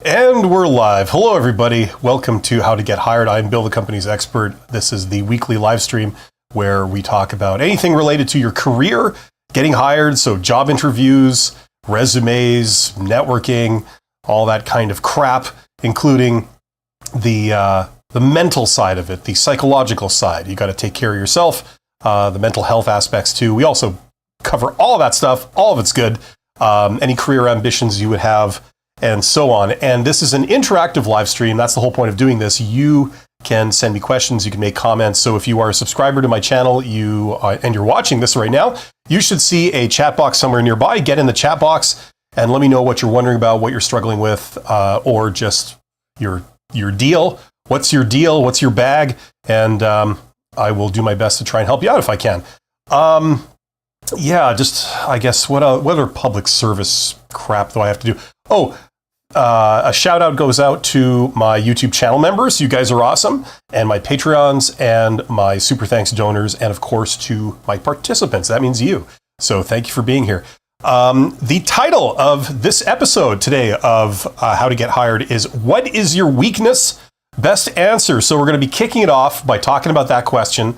And we're live. Hello, everybody. Welcome to How to Get Hired. I'm Bill, the company's expert. This is the weekly live stream where we talk about anything related to your career, getting hired, so job interviews, resumes, networking, all that kind of crap, including the mental side of it, the psychological side. You got to take care of yourself, the mental health aspects too. We also cover all of that stuff. All of it's good. Any career ambitions you would have, and so on. And this is an interactive live stream. That's the whole point of doing this. You can send me questions. You can make comments. So if you are a subscriber to my channel, and you're watching this right now, you should see a chat box somewhere nearby. Get in the chat box and let me know what you're wondering about, what you're struggling with, or just your deal. What's your deal? What's your bag? And I will do my best to try and help you out if I can. Yeah, just, I guess, what other public service crap do I have to do? Oh, a shout out goes out to my YouTube channel members. You guys are awesome. And my Patreons and my super thanks donors. And of course, to my participants. That means you. So thank you for being here. The title of this episode today of How to Get Hired is What is Your Weakness? Best answer. So we're going to be kicking it off by talking about that question.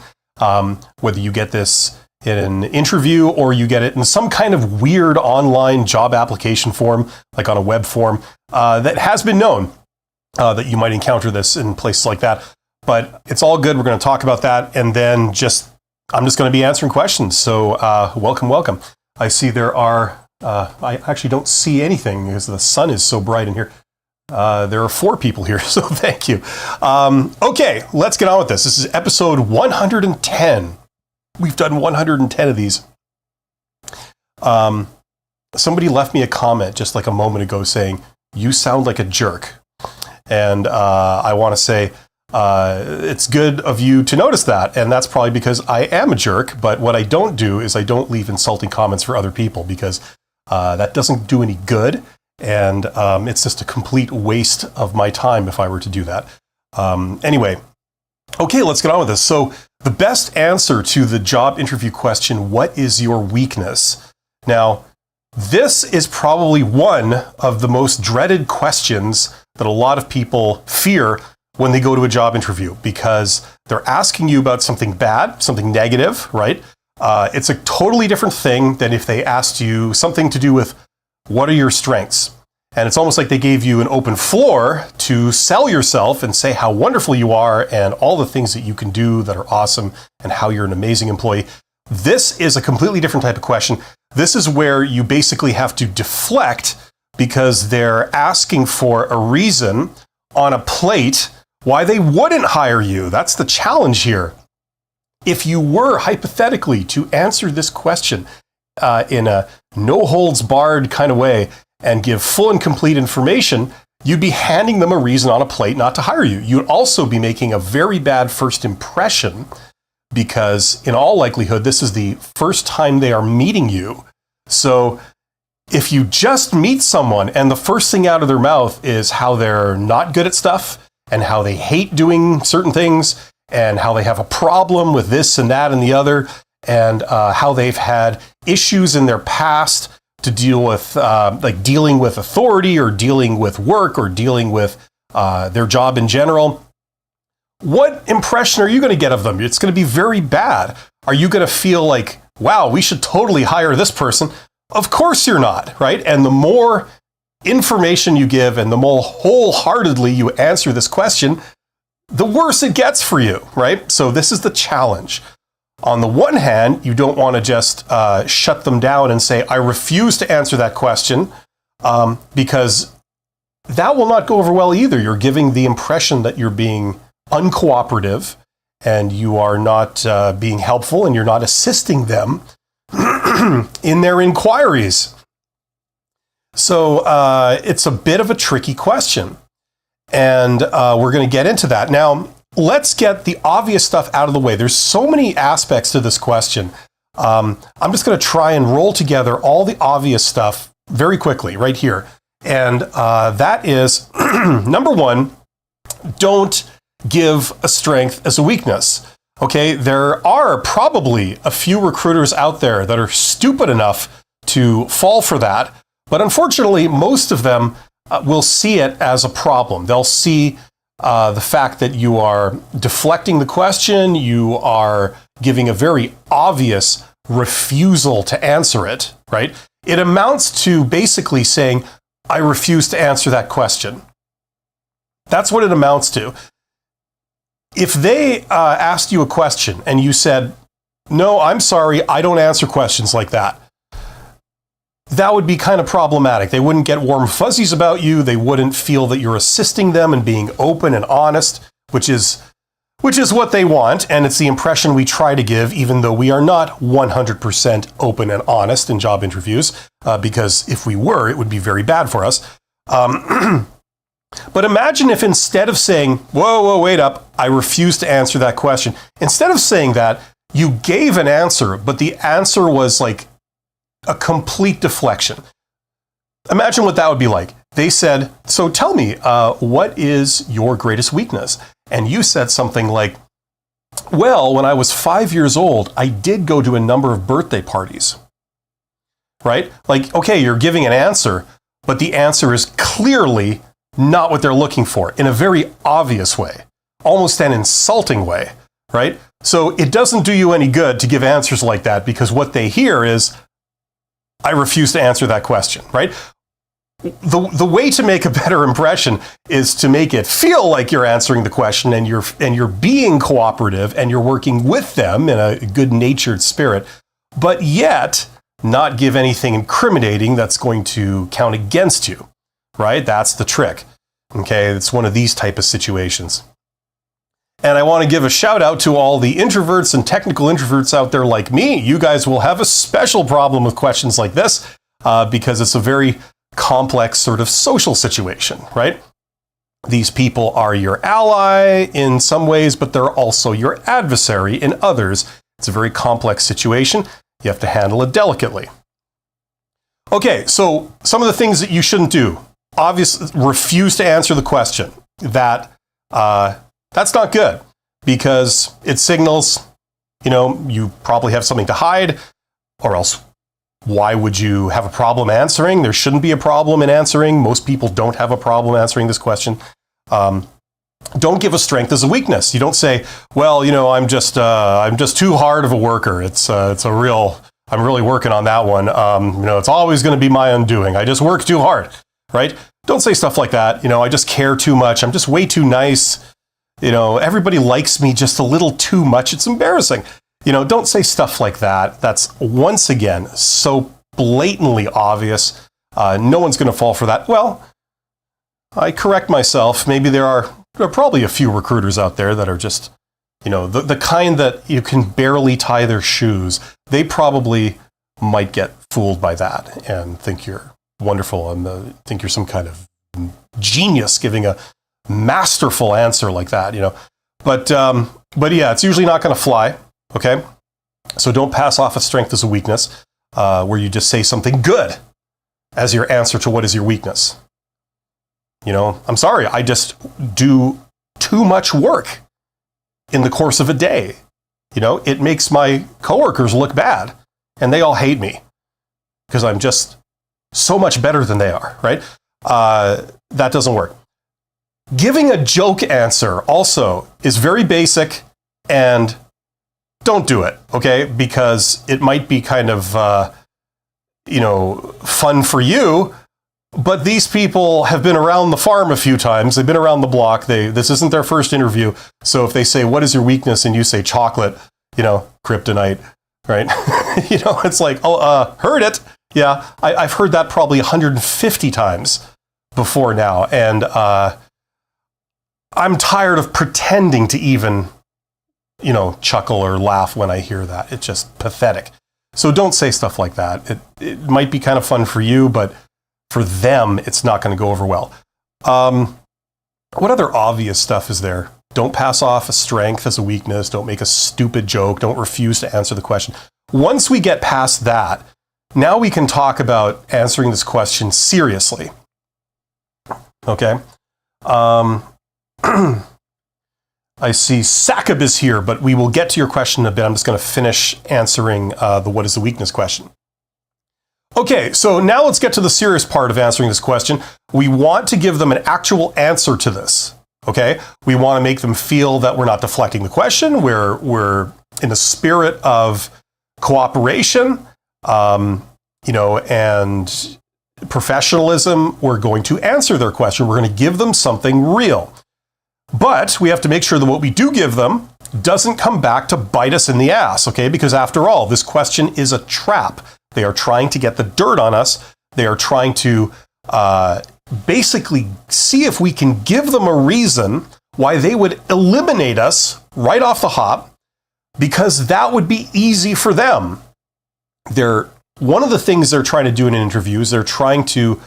Whether you get this in an interview or you get it in some kind of weird online job application form, like on a web form, that has been known that you might encounter this in places like that. But it's all good. We're going to talk about that. And then I'm just going to be answering questions. So welcome. I see there are, I actually don't see anything because the sun is so bright in here. There are 4 people here, so thank you. Okay, let's get on with this. This is episode 110. We've done 110 of these. Somebody left me a comment just like a moment ago saying, "You sound like a jerk." And I want to say, it's good of you to notice that. And that's probably because I am a jerk. But what I don't do is I don't leave insulting comments for other people because that doesn't do any good. And it's just a complete waste of my time if I were to do that. Anyway, okay, let's get on with this. So the best answer to the job interview question, what is your weakness? Now, this is probably one of the most dreaded questions that a lot of people fear when they go to a job interview because they're asking you about something bad, something negative, right? It's a totally different thing than if they asked you something to do with what are your strengths? And it's almost like they gave you an open floor to sell yourself and say how wonderful you are and all the things that you can do that are awesome and how you're an amazing employee. This is a completely different type of question. This is where you basically have to deflect because they're asking for a reason on a plate why they wouldn't hire you. That's the challenge here. If you were hypothetically to answer this question in a no-holds-barred kind of way and give full and complete information, you'd be handing them a reason on a plate not to hire you. You'd also be making a very bad first impression because in all likelihood, this is the first time they are meeting you. So if you just meet someone and the first thing out of their mouth is how they're not good at stuff and how they hate doing certain things and how they have a problem with this and that and the other, and how they've had issues in their past to deal with, like dealing with authority or dealing with work or dealing with their job in general. What impression are you going to get of them? It's going to be very bad. Are you going to feel like, wow, we should totally hire this person? Of course you're not, right? And the more information you give and the more wholeheartedly you answer this question, the worse it gets for you, right? So this is the challenge. On the one hand, you don't want to just shut them down and say, I refuse to answer that question, because that will not go over well either. You're giving the impression that you're being uncooperative and you are not being helpful and you're not assisting them in their inquiries. So it's a bit of a tricky question. And we're going to get into that. Now, let's get the obvious stuff out of the way. There's so many aspects to this question. I'm just going to try and roll together all the obvious stuff very quickly right here. And that is, number one, don't give a strength as a weakness. Okay, there are probably a few recruiters out there that are stupid enough to fall for that. But unfortunately, most of them will see it as a problem. They'll see the fact that you are deflecting the question, you are giving a very obvious refusal to answer it, right? It amounts to basically saying, I refuse to answer that question. That's what it amounts to. If they asked you a question and you said, no, I'm sorry, I don't answer questions like that, that would be kind of problematic. They wouldn't get warm fuzzies about you. They wouldn't feel that you're assisting them and being open and honest, which is what they want. And it's the impression we try to give, even though we are not 100% open and honest in job interviews, because if we were, it would be very bad for us. But imagine if instead of saying, whoa, wait up, I refuse to answer that question, instead of saying that, you gave an answer, but the answer was like a complete deflection. Imagine what that would be like. They said, so tell me, what is your greatest weakness? And you said something like, well, when I was 5 years old, I did go to a number of birthday parties, right? Like, okay, you're giving an answer, but the answer is clearly not what they're looking for in a very obvious way, almost an insulting way, right? So it doesn't do you any good to give answers like that, because what they hear is, I refuse to answer that question, right? The way to make a better impression is to make it feel like you're answering the question and you're being cooperative and you're working with them in a good-natured spirit, but yet not give anything incriminating that's going to count against you, right? That's the trick. Okay, it's one of these type of situations. And I want to give a shout out to all the introverts and technical introverts out there like me. You guys will have a special problem with questions like this because it's a very complex sort of social situation, right? These people are your ally in some ways, but they're also your adversary in others. It's a very complex situation. You have to handle it delicately. Okay, so some of the things that you shouldn't do. Obviously, refuse to answer the question. That's not good, because it signals, you probably have something to hide, or else why would you have a problem answering? There shouldn't be a problem in answering. Most people don't have a problem answering this question. Don't give a strength as a weakness. You don't say, well, I'm just too hard of a worker. I'm really working on that one. It's always going to be my undoing. I just work too hard, right? Don't say stuff like that. I just care too much. I'm just way too nice. Everybody likes me just a little too much. It's embarrassing. Don't say stuff like that. That's, once again, so blatantly obvious. No one's going to fall for that. Well, I correct myself. Maybe there are probably a few recruiters out there that are just, the kind that you can barely tie their shoes. They probably might get fooled by that and think you're wonderful and think you're some kind of genius giving a masterful answer like that, But yeah, it's usually not going to fly, okay? So don't pass off a strength as a weakness, where you just say something good as your answer to what is your weakness. I'm sorry, I just do too much work in the course of a day. It makes my coworkers look bad, and they all hate me because I'm just so much better than they are, right? That doesn't work. Giving a joke answer also is very basic, and don't do it, okay? Because it might be kind of, fun for you, but these people have been around the farm a few times. They've been around the block. This isn't their first interview. So if they say, what is your weakness? And you say chocolate, kryptonite, right? It's like, heard it. Yeah, I've heard that probably 150 times before now. And I'm tired of pretending to even, chuckle or laugh when I hear that. It's just pathetic. So don't say stuff like that. It might be kind of fun for you, but for them, it's not going to go over well. What other obvious stuff is there? Don't pass off a strength as a weakness. Don't make a stupid joke. Don't refuse to answer the question. Once we get past that, now we can talk about answering this question seriously. Okay? I see Sakab is here, but we will get to your question in a bit. I'm just going to finish answering the what is the weakness question. Okay, so now let's get to the serious part of answering this question. We want to give them an actual answer to this. Okay, we want to make them feel that we're not deflecting the question. We're in a spirit of cooperation, and professionalism. We're going to answer their question. We're going to give them something real. But we have to make sure that what we do give them doesn't come back to bite us in the ass, okay? Because after all, this question is a trap. They are trying to get the dirt on us. They are trying to basically see if we can give them a reason why they would eliminate us right off the hop, because that would be easy for them. One of the things they're trying to do in an interview is they're trying to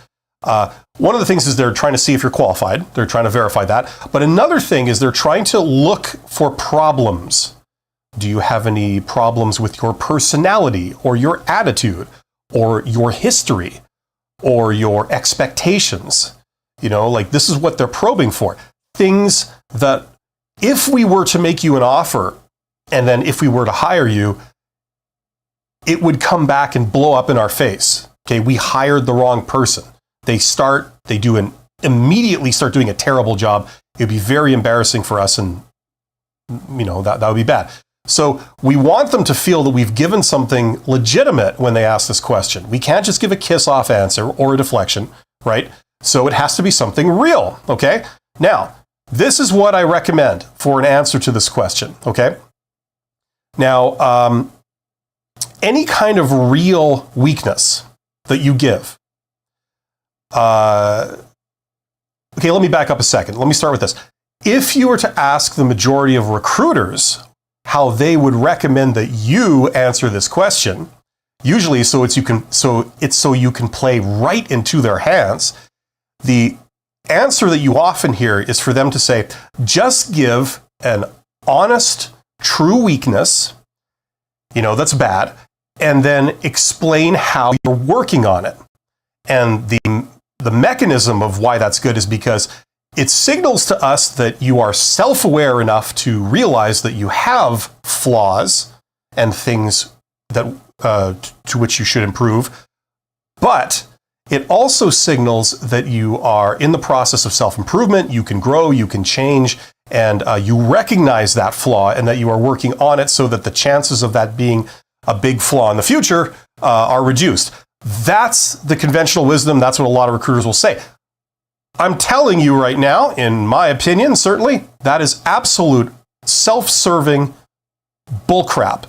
see if you're qualified. They're trying to verify that. But another thing is they're trying to look for problems. Do you have any problems with your personality or your attitude or your history or your expectations? This is what they're probing for. Things that if we were to make you an offer and then if we were to hire you, it would come back and blow up in our face. Okay, we hired the wrong person. Immediately start doing a terrible job. It would be very embarrassing for us, and that would be bad. So we want them to feel that we've given something legitimate when they ask this question. We can't just give a kiss-off answer or a deflection, right? So it has to be something real, okay? Now, this is what I recommend for an answer to this question, okay? Now, any kind of real weakness that you give. Okay, let me back up a second. Let me start with this. If you were to ask the majority of recruiters how they would recommend that you answer this question, usually so you can play right into their hands, the answer that you often hear is for them to say, just give an honest, true weakness, that's bad, and then explain how you're working on it. And the mechanism of why that's good is because it signals to us that you are self-aware enough to realize that you have flaws and things that to which you should improve. But it also signals that you are in the process of self-improvement. You can grow, you can change, and you recognize that flaw and that you are working on it so that the chances of that being a big flaw in the future are reduced. That's the conventional wisdom. That's what a lot of recruiters will say. I'm telling you right now, in my opinion, certainly, that is absolute self-serving bullcrap.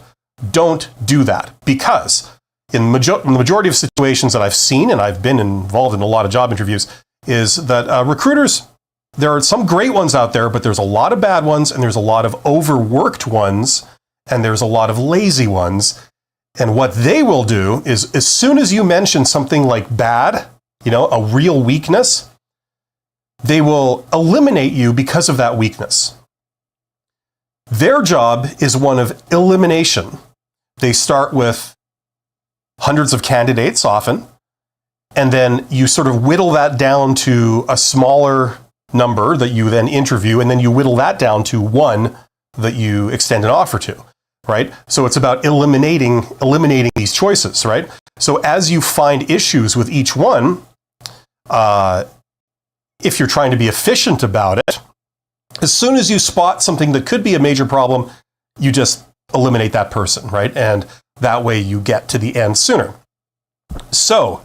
Don't do that, because in the majority of situations that I've seen, and I've been involved in a lot of job interviews, is that recruiters, there are some great ones out there, but there's a lot of bad ones, and there's a lot of overworked ones, and there's a lot of lazy ones. And what they will do is, as soon as you mention something like bad, a real weakness, they will eliminate you because of that weakness. Their job is one of elimination. They start with hundreds of candidates often, and then you sort of whittle that down to a smaller number that you then interview, and then you whittle that down to one that you extend an offer to. Right? So it's about eliminating these choices, right? So as you find issues with each one, if you're trying to be efficient about it, as soon as you spot something that could be a major problem, you just eliminate that person, right? And that way you get to the end sooner. So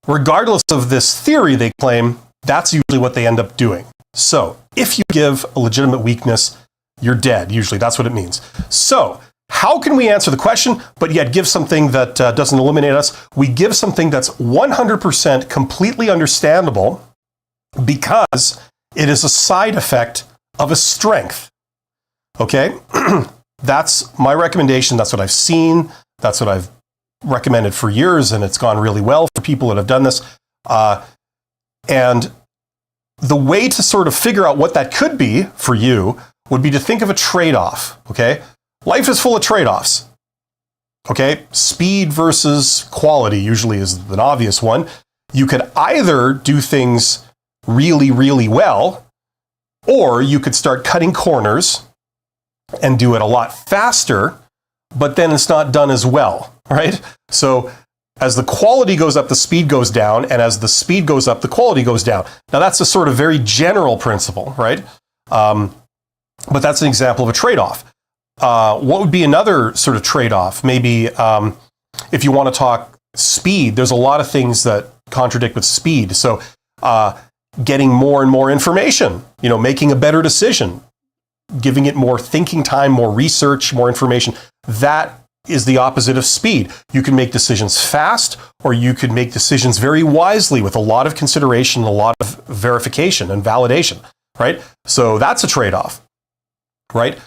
regardless of this theory they claim, that's usually what they end up doing. So if you give a legitimate weakness, you're dead. Usually that's what it means. So how can we answer the question, but yet give something that doesn't eliminate us? We give something that's 100% completely understandable because it is a side effect of a strength. Okay? That's my recommendation. That's what I've seen. That's what I've recommended for years, and it's gone really well for people that have done this. And the way to sort of figure out what that could be for you would be to think of a trade-off, okay? Life is full of trade-offs, okay? Speed versus quality usually is an obvious one. You could either do things really, really well, or you could start cutting corners and do it a lot faster, but then it's not done as well, right? So As the quality goes up, the speed goes down, and as the speed goes up, the quality goes down. Now that's a sort of very general principle, right? But that's an example of a trade-off. What would be another sort of trade-off? Maybe if you want to talk speed, there's a lot of things that contradict with speed. So getting more and more information, making a better decision, giving it more thinking time, more research, more information, that is the opposite of speed. You can make decisions fast, or you could make decisions very wisely with a lot of consideration, a lot of verification and validation, right? So that's a trade-off, right?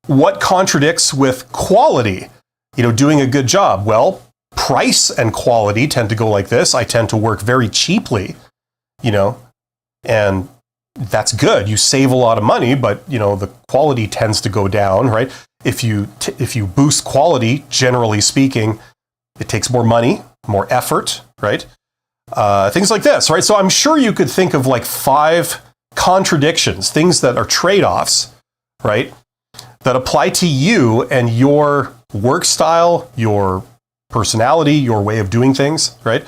What contradicts with quality? Doing a good job. Well, price and quality tend to go like this. I tend to work very cheaply, and that's good. You save a lot of money, but the quality tends to go down, right? If you boost quality, generally speaking, it takes more money, more effort, right? Things like this, right? So I'm sure you could think of like 5 contradictions, things that are trade-offs, right? That apply to you and your work style, your personality, your way of doing things, right?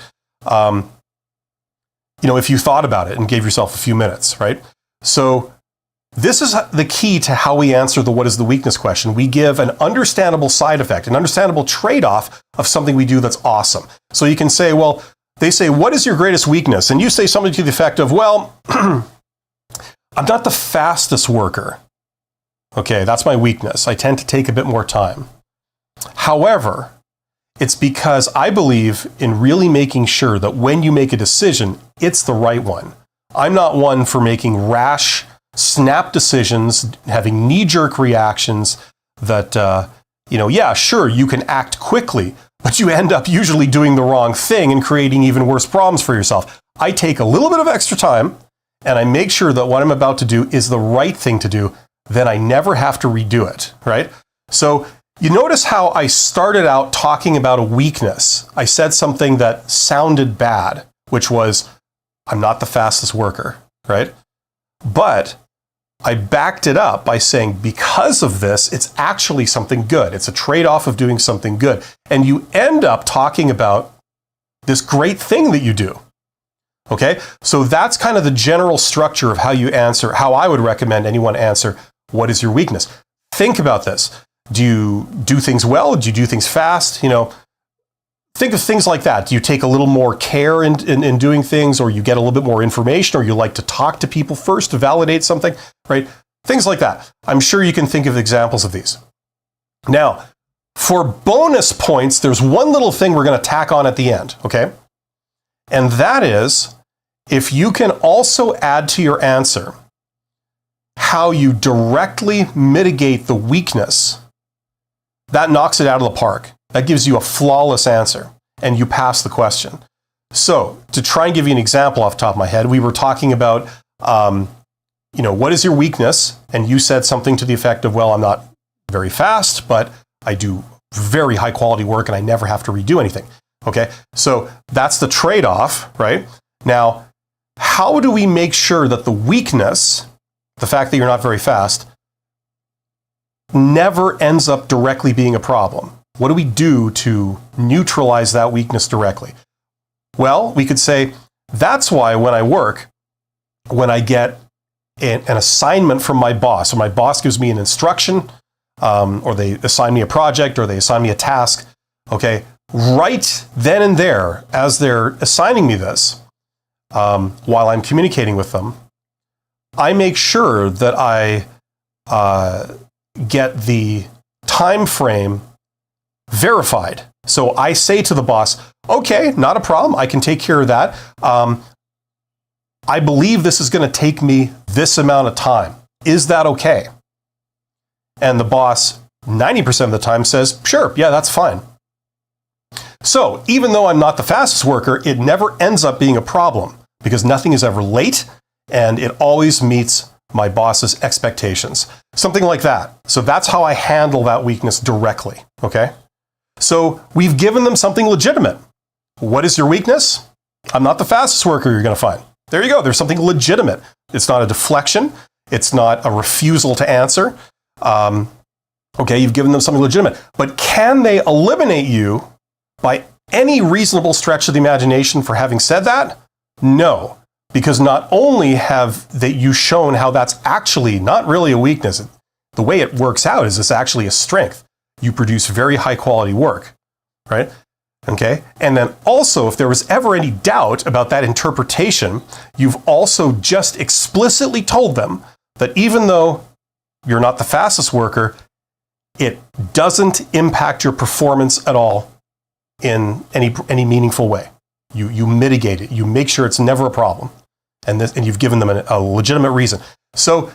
If you thought about it and gave yourself a few minutes, right? So this is the key to how we answer the what is the weakness question. We give an understandable side effect, an understandable trade-off of something we do that's awesome. So you can say, well, they say, what is your greatest weakness? And you say something to the effect of, well, I'm not the fastest worker. Okay, that's my weakness. I tend to take a bit more time. However, it's because I believe in really making sure that when you make a decision, it's the right one. I'm not one for making rash, snap decisions, having knee-jerk reactions that, yeah, sure, you can act quickly, but you end up usually doing the wrong thing and creating even worse problems for yourself. I take a little bit of extra time, and I make sure that what I'm about to do is the right thing to do. Then I never have to redo it, right? So you notice how I started out talking about a weakness. I said something that sounded bad, which was, I'm not the fastest worker, right? But I backed it up by saying, because of this, it's actually something good. It's a trade-off of doing something good. And you end up talking about this great thing that you do. Okay? So that's kind of the general structure of how you answer, how I would recommend anyone answer, what is your weakness? Think about this. Do you do things well? Do you do things fast? Think of things like that. Do you take a little more care in doing things, or you get a little bit more information, or you like to talk to people first to validate something, right? Things like that. I'm sure you can think of examples of these. Now, for bonus points, there's one little thing we're going to tack on at the end, okay? And that is, if you can also add to your answer how you directly mitigate the weakness, that knocks it out of the park. That gives you a flawless answer, and you pass the question. So, to try and give you an example off the top of my head, we were talking about, what is your weakness? And you said something to the effect of, well, I'm not very fast, but I do very high quality work and I never have to redo anything. Okay, so that's the trade-off, right? Now, how do we make sure that the weakness, the fact that you're not very fast, never ends up directly being a problem? What do we do to neutralize that weakness directly? Well, we could say, that's why when I work, when I get an assignment from my boss, or my boss gives me an instruction, or they assign me a project, or they assign me a task, okay, right then and there, as they're assigning me this, while I'm communicating with them, I make sure that I get the time frame verified. So I say to the boss, okay, not a problem. I can take care of that. I believe this is going to take me this amount of time. Is that okay? And the boss, 90% of the time, says, sure, yeah, that's fine. So even though I'm not the fastest worker, it never ends up being a problem because nothing is ever late and it always meets my boss's expectations. Something like that. So that's how I handle that weakness directly, okay? So we've given them something legitimate. What is your weakness? I'm not the fastest worker you're going to find. There you go. There's something legitimate. It's not a deflection. It's not a refusal to answer. Okay, you've given them something legitimate. But can they eliminate you by any reasonable stretch of the imagination for having said that? No, because not only have you shown how that's actually not really a weakness, the way it works out is it's actually a strength. You produce very high quality work, right? Okay. And then also, if there was ever any doubt about that interpretation, you've also just explicitly told them that even though you're not the fastest worker, it doesn't impact your performance at all in any meaningful way. You mitigate it. You make sure it's never a problem. And you've given them a legitimate reason. So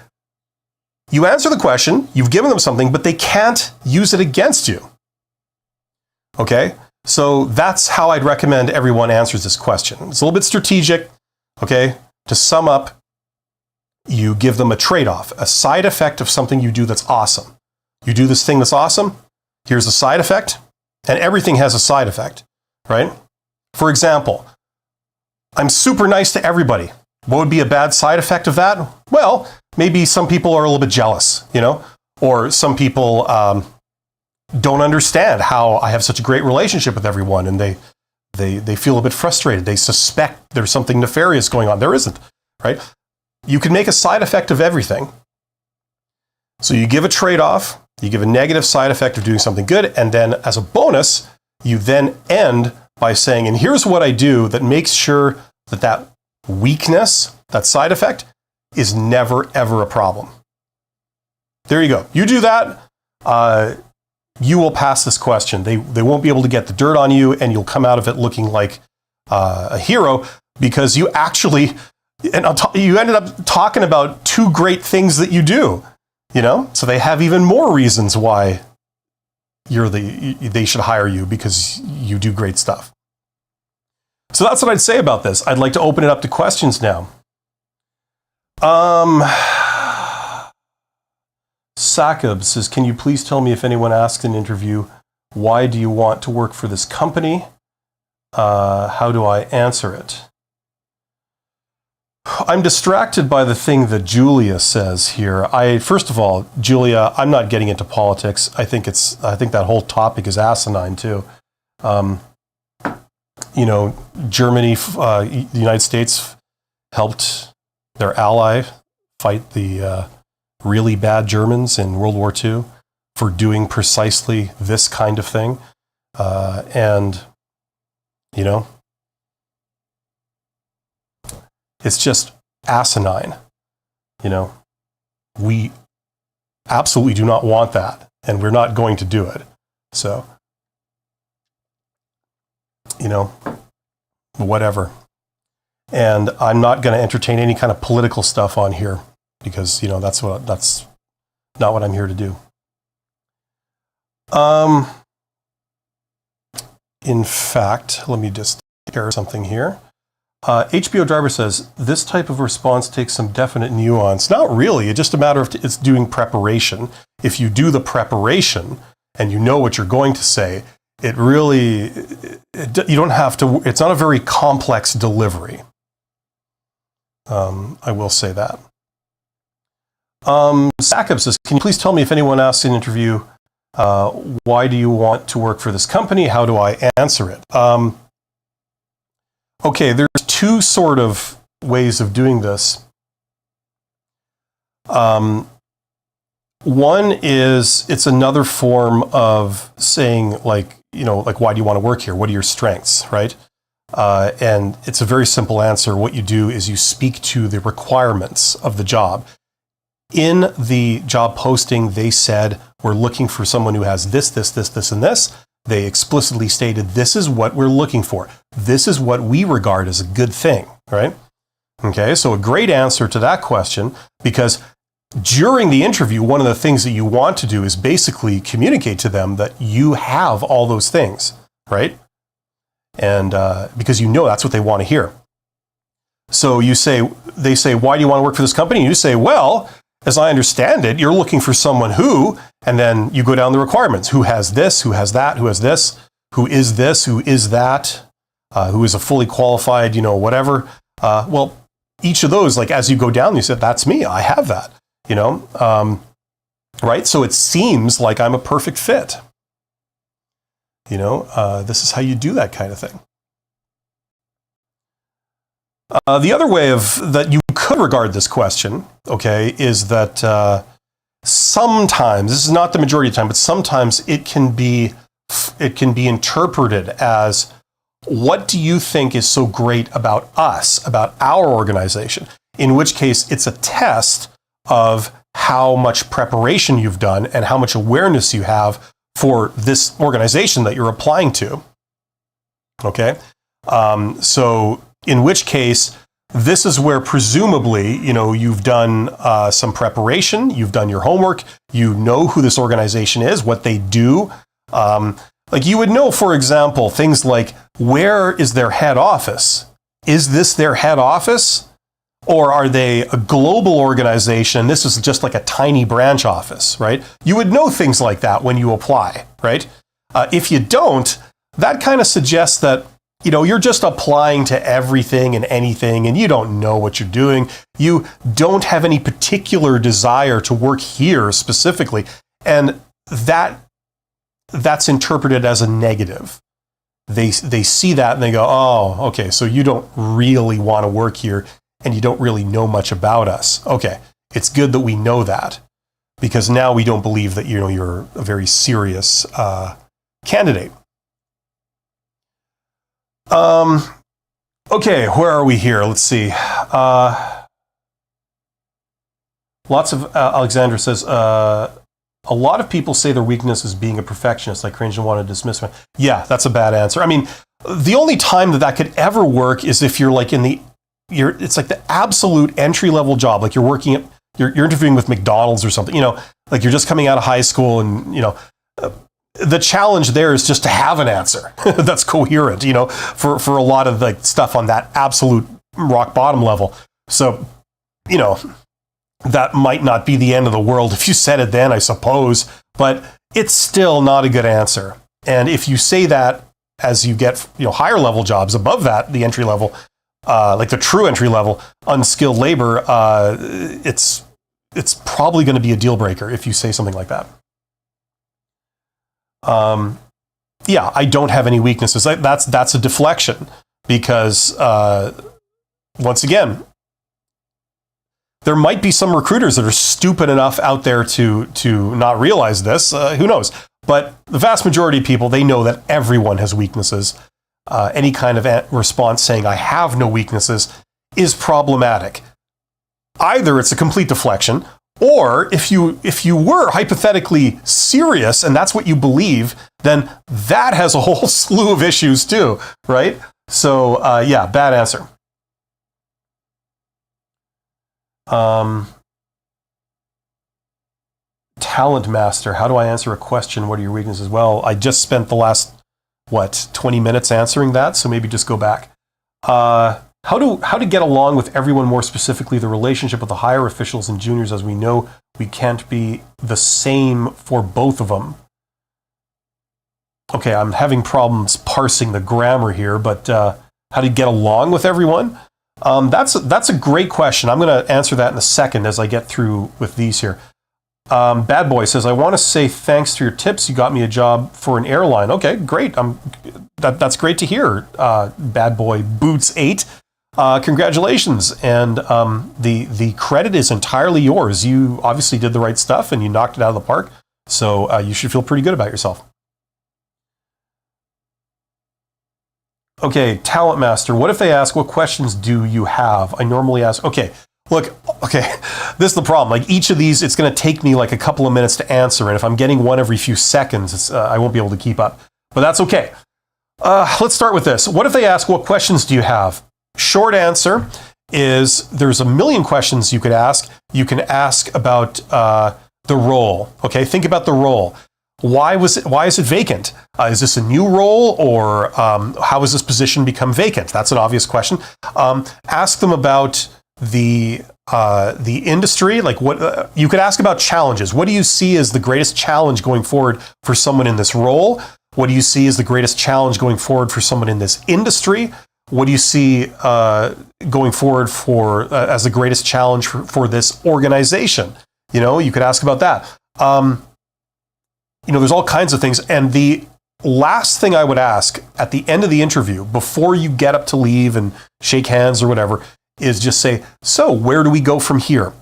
you answer the question, you've given them something, but they can't use it against you. Okay? So that's how I'd recommend everyone answers this question. It's a little bit strategic. Okay? To sum up, you give them a trade-off, a side effect of something you do that's awesome. You do this thing that's awesome, here's the side effect, and everything has a side effect, right? For example, I'm super nice to everybody. What would be a bad side effect of that? Well, maybe some people are a little bit jealous, or some people don't understand how I have such a great relationship with everyone, and they feel a bit frustrated. They suspect there's something nefarious going on. There isn't, right? You can make a side effect of everything. So you give a trade-off, you give a negative side effect of doing something good, and then as a bonus, you then end by saying, and here's what I do that makes sure that weakness, that side effect, is never, ever a problem. There you go. You do that, you will pass this question. They won't be able to get the dirt on you, and you'll come out of it looking like a hero, because you actually, you ended up talking about two great things that you do. So they have even more reasons why they should hire you, because you do great stuff. So that's what I'd say about this. I'd like to open it up to questions now. Sakab says, can you please tell me if anyone asks in an interview, why do you want to work for this company? How do I answer it? I'm distracted by the thing that Julia says here. First of all, Julia, I'm not getting into politics. I think that whole topic is asinine too. Germany, the United States helped their ally fight the really bad Germans in World War II for doing precisely this kind of thing. It's just asinine. We absolutely do not want that, and we're not going to do it. So, whatever. And I'm not going to entertain any kind of political stuff on here, because, that's not what I'm here to do. In fact, let me just share something here. HBO Driver says, this type of response takes some definite nuance. Not really. It's just a matter of it's doing preparation. If you do the preparation and you know what you're going to say, you don't have to, it's not a very complex delivery. I will say that. Sakab says, can you please tell me if anyone asks in an interview, why do you want to work for this company? How do I answer it? Okay, there's two sort of ways of doing this. One is, it's another form of saying, why do you want to work here? What are your strengths, right? And it's a very simple answer. What you do is you speak to the requirements of the job. In the job posting, they said, we're looking for someone who has this, and this. They explicitly stated, this is what we're looking for. This is what we regard as a good thing, right? Okay, so a great answer to that question, because during the interview, one of the things that you want to do is basically communicate to them that you have all those things, right? And because that's what they want to hear. So they say, why do you want to work for this company? And you say, well, as I understand it, you're looking for someone who, and then you go down the requirements. Who has this, who has that, who has this, who is that, who is a fully qualified, whatever. Well, each of those, as you go down, you said, that's me, I have that, right? So it seems like I'm a perfect fit. This is how you do that kind of thing. The other way that you could regard this question, okay, is that sometimes, this is not the majority of the time, but sometimes it can be interpreted as, what do you think is so great about us, about our organization? In which case, it's a test of how much preparation you've done and how much awareness you have for this organization that you're applying to. Okay? So in which case, this is where presumably, you've done some preparation, you've done your homework, you know who this organization is, what they do. Like you would know, for example, things like, where is their head office? Is this their head office? Or are they a global organization? This is just like a tiny branch office, right? You would know things like that when you apply, right? If you don't, that kind of suggests that, you're just applying to everything and anything, and you don't know what you're doing. You don't have any particular desire to work here specifically. And that's interpreted as a negative. They see that and they go, oh, okay, so you don't really want to work here and you don't really know much about us. Okay, it's good that we know that, because now we don't believe that you're a very serious candidate. Okay, where are we here? Let's see. Lots of Alexandra says, a lot of people say their weakness is being a perfectionist. I cringe and want to dismiss me. Yeah, that's a bad answer. I mean, the only time that could ever work is if you're like it's like the absolute entry-level job. Like you're interviewing with McDonald's or something, like you're just coming out of high school and, the challenge there is just to have an answer that's coherent, for a lot of like stuff on that absolute rock bottom level. So, that might not be the end of the world if you said it then, I suppose, but it's still not a good answer. And if you say that as you get, higher level jobs above that, the entry level, like the true entry level, unskilled labor, it's probably going to be a deal breaker if you say something like that. Yeah, I don't have any weaknesses. That's a deflection, because once again, there might be some recruiters that are stupid enough out there to not realize this. Who knows? But the vast majority of people, they know that everyone has weaknesses. Any kind of response saying I have no weaknesses is problematic. Either it's a complete deflection, or if you were hypothetically serious and that's what you believe, then that has a whole slew of issues too, right? So yeah, bad answer. Talent master, how do I answer a question? What are your weaknesses? Well, I just spent the last 20 minutes answering that, so maybe just go back. How to get along with everyone, more specifically the relationship with the higher officials and juniors, as we know we can't be the same for both of them. Okay, I'm having problems parsing the grammar here, but how to get along with everyone? That's a great question. I'm going to answer that in a second as I get through with these here. Bad Boy says, I want to say thanks to your tips. You got me a job for an airline. Okay, great. That's great to hear. Bad Boy Boots 8. Congratulations. And the credit is entirely yours. You obviously did the right stuff and you knocked it out of the park. So you should feel pretty good about yourself. Okay, Talent Master. What if they ask, what questions do you have? I normally ask, okay, this is the problem. Like each of these, it's going to take me like a couple of minutes to answer. And if I'm getting one every few seconds, I won't be able to keep up. But that's okay. Let's start with this. What if they ask, what questions do you have? Short answer is there's a million questions you could ask. You can ask about the role. Okay, think about the role. Why is it vacant? Is this a new role, or how has this position become vacant? That's an obvious question. Ask them about the industry. Like what you could ask about challenges. What do you see as the greatest challenge going forward for someone in this role? What do you see as the greatest challenge going forward for someone in this industry? What do you see going forward for as the greatest challenge for this organization? You could ask about that. There's all kinds of things, and the last thing I would ask at the end of the interview, before you get up to leave and shake hands or whatever, is just say, so where do we go from here?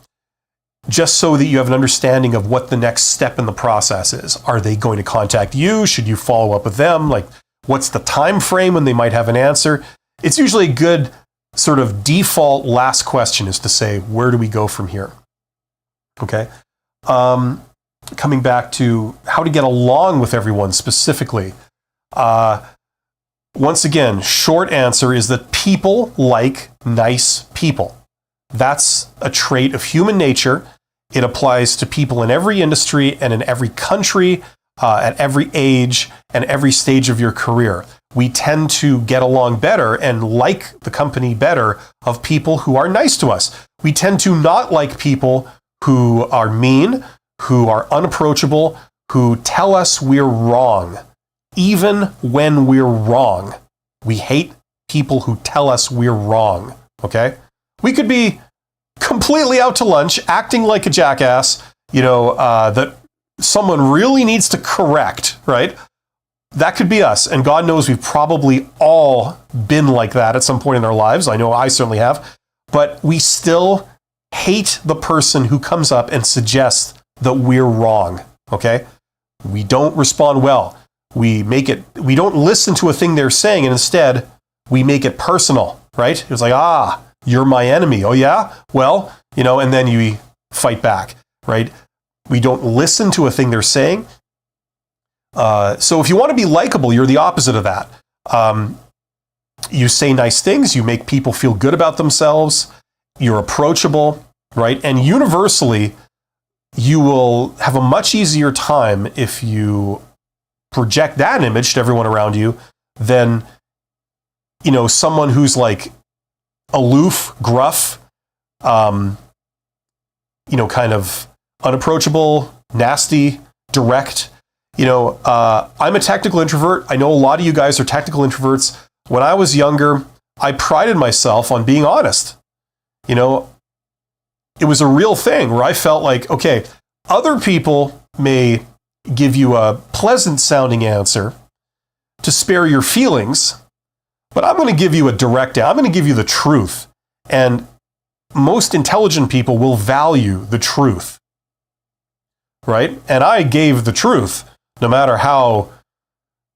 Just so that you have an understanding of what the next step in the process is. Are they going to contact you? Should you follow up with them? Like, what's the time frame when they might have an answer? It's usually a good sort of default last question is to say, where do we go from here? Okay. Coming back to how to get along with everyone specifically. Once again, short answer is that people like nice people. That's a trait of human nature. It applies to people in every industry and in every country, at every age and every stage of your career. We tend to get along better and like the company better of people who are nice to us. We tend to not like people who are mean, who are unapproachable, who tell us we're wrong, even when we're wrong. We hate people who tell us we're wrong, okay? We could be completely out to lunch, acting like a jackass, that someone really needs to correct, right? That could be us. And God knows we've probably all been like that at some point in our lives. I know I certainly have. But we still hate the person who comes up and suggests that we're wrong, okay? We don't respond well. We don't listen to a thing they're saying, and instead, we make it personal, right? It's like, you're my enemy. Oh yeah? Well, and then you fight back, right? We don't listen to a thing they're saying. So if you want to be likable, you're the opposite of that. You say nice things, you make people feel good about themselves, you're approachable, right? And universally, you will have a much easier time if you project that image to everyone around you than, someone who's like aloof, gruff, kind of unapproachable, nasty, direct. I'm a technical introvert. I know a lot of you guys are technical introverts. When I was younger, I prided myself on being honest. It was a real thing where I felt like, okay, other people may give you a pleasant sounding answer to spare your feelings, but I'm going to give you a direct answer. I'm going to give you the truth. And most intelligent people will value the truth, right? And I gave the truth, no matter how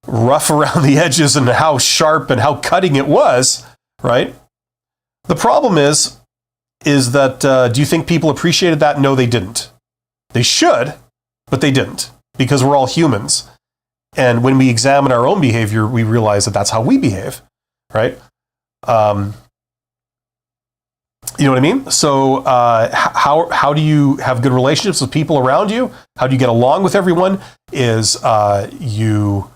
rough around the edges and how sharp and how cutting it was, right? The problem is that, do you think people appreciated that? No, they didn't. They should, but they didn't, because we're all humans. And when we examine our own behavior, we realize that that's how we behave, right? You know what I mean? So how do you have good relationships with people around you? How do you get along with everyone? Is you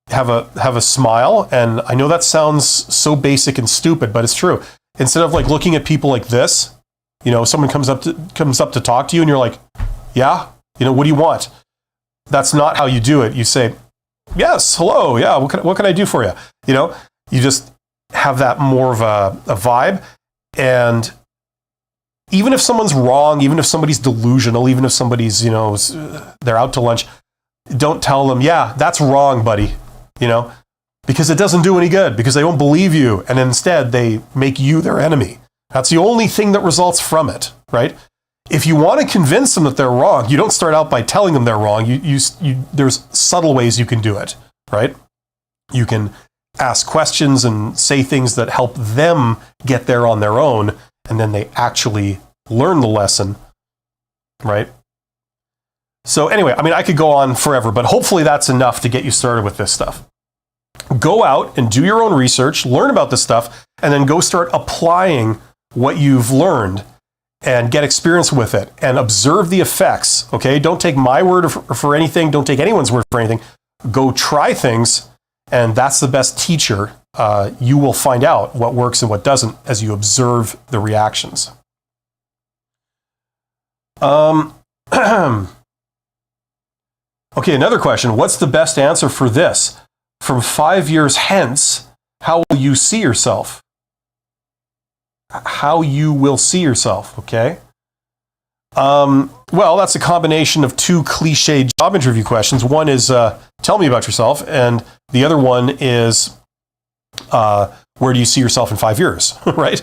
have a smile. And I know that sounds so basic and stupid, but it's true. Instead of like looking at people like this, someone comes up to talk to you and you're like, yeah, what do you want? That's not how you do it. You say, yes, hello, yeah, what can I do for you? You just have that more of a vibe. And even if someone's wrong, even if somebody's delusional, even if somebody's, they're out to lunch, don't tell them, yeah, that's wrong, buddy, because it doesn't do any good, because they don't believe you. And instead they make you their enemy. That's the only thing that results from it, right? If you want to convince them that they're wrong, you don't start out by telling them they're wrong. There's subtle ways you can do it, right? You can ask questions and say things that help them get there on their own, and then they actually learn the lesson, right? So anyway, I could go on forever, but hopefully that's enough to get you started with this stuff. Go out and do your own research, learn about this stuff, and then go start applying what you've learned and get experience with it and observe the effects, okay? Don't take my word for anything. Don't take anyone's word for anything. Go try things, and that's the best teacher. You will find out what works and what doesn't as you observe the reactions. Okay, another question. What's the best answer for this? From 5 years hence, how will you see yourself? How you will see yourself, okay? Well, that's a combination of two cliche job interview questions. One is, tell me about yourself. And the other one is, where do you see yourself in 5 years, right?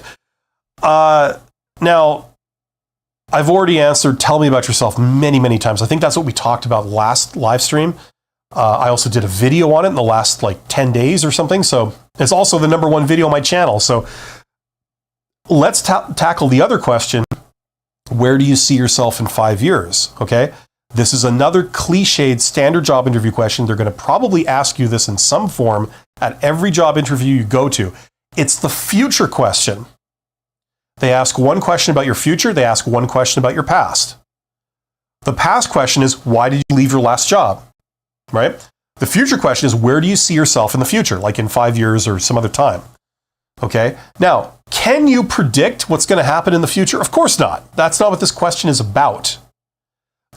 Now, I've already answered, tell me about yourself many, many times. I think that's what we talked about last live stream. I also did a video on it in the last 10 days or something. So it's also the #1 video on my channel. So let's tackle the other question. Where do you see yourself in 5 years? Okay. This is another cliched standard job interview question. They're going to probably ask you this in some form at every job interview you go to. It's the future question. They ask one question about your future. They ask one question about your past. The past question is, why did you leave your last job? Right? The future question is, where do you see yourself in the future, like in 5 years or some other time? Okay. Now, can you predict what's going to happen in the future? Of course not. That's not what this question is about.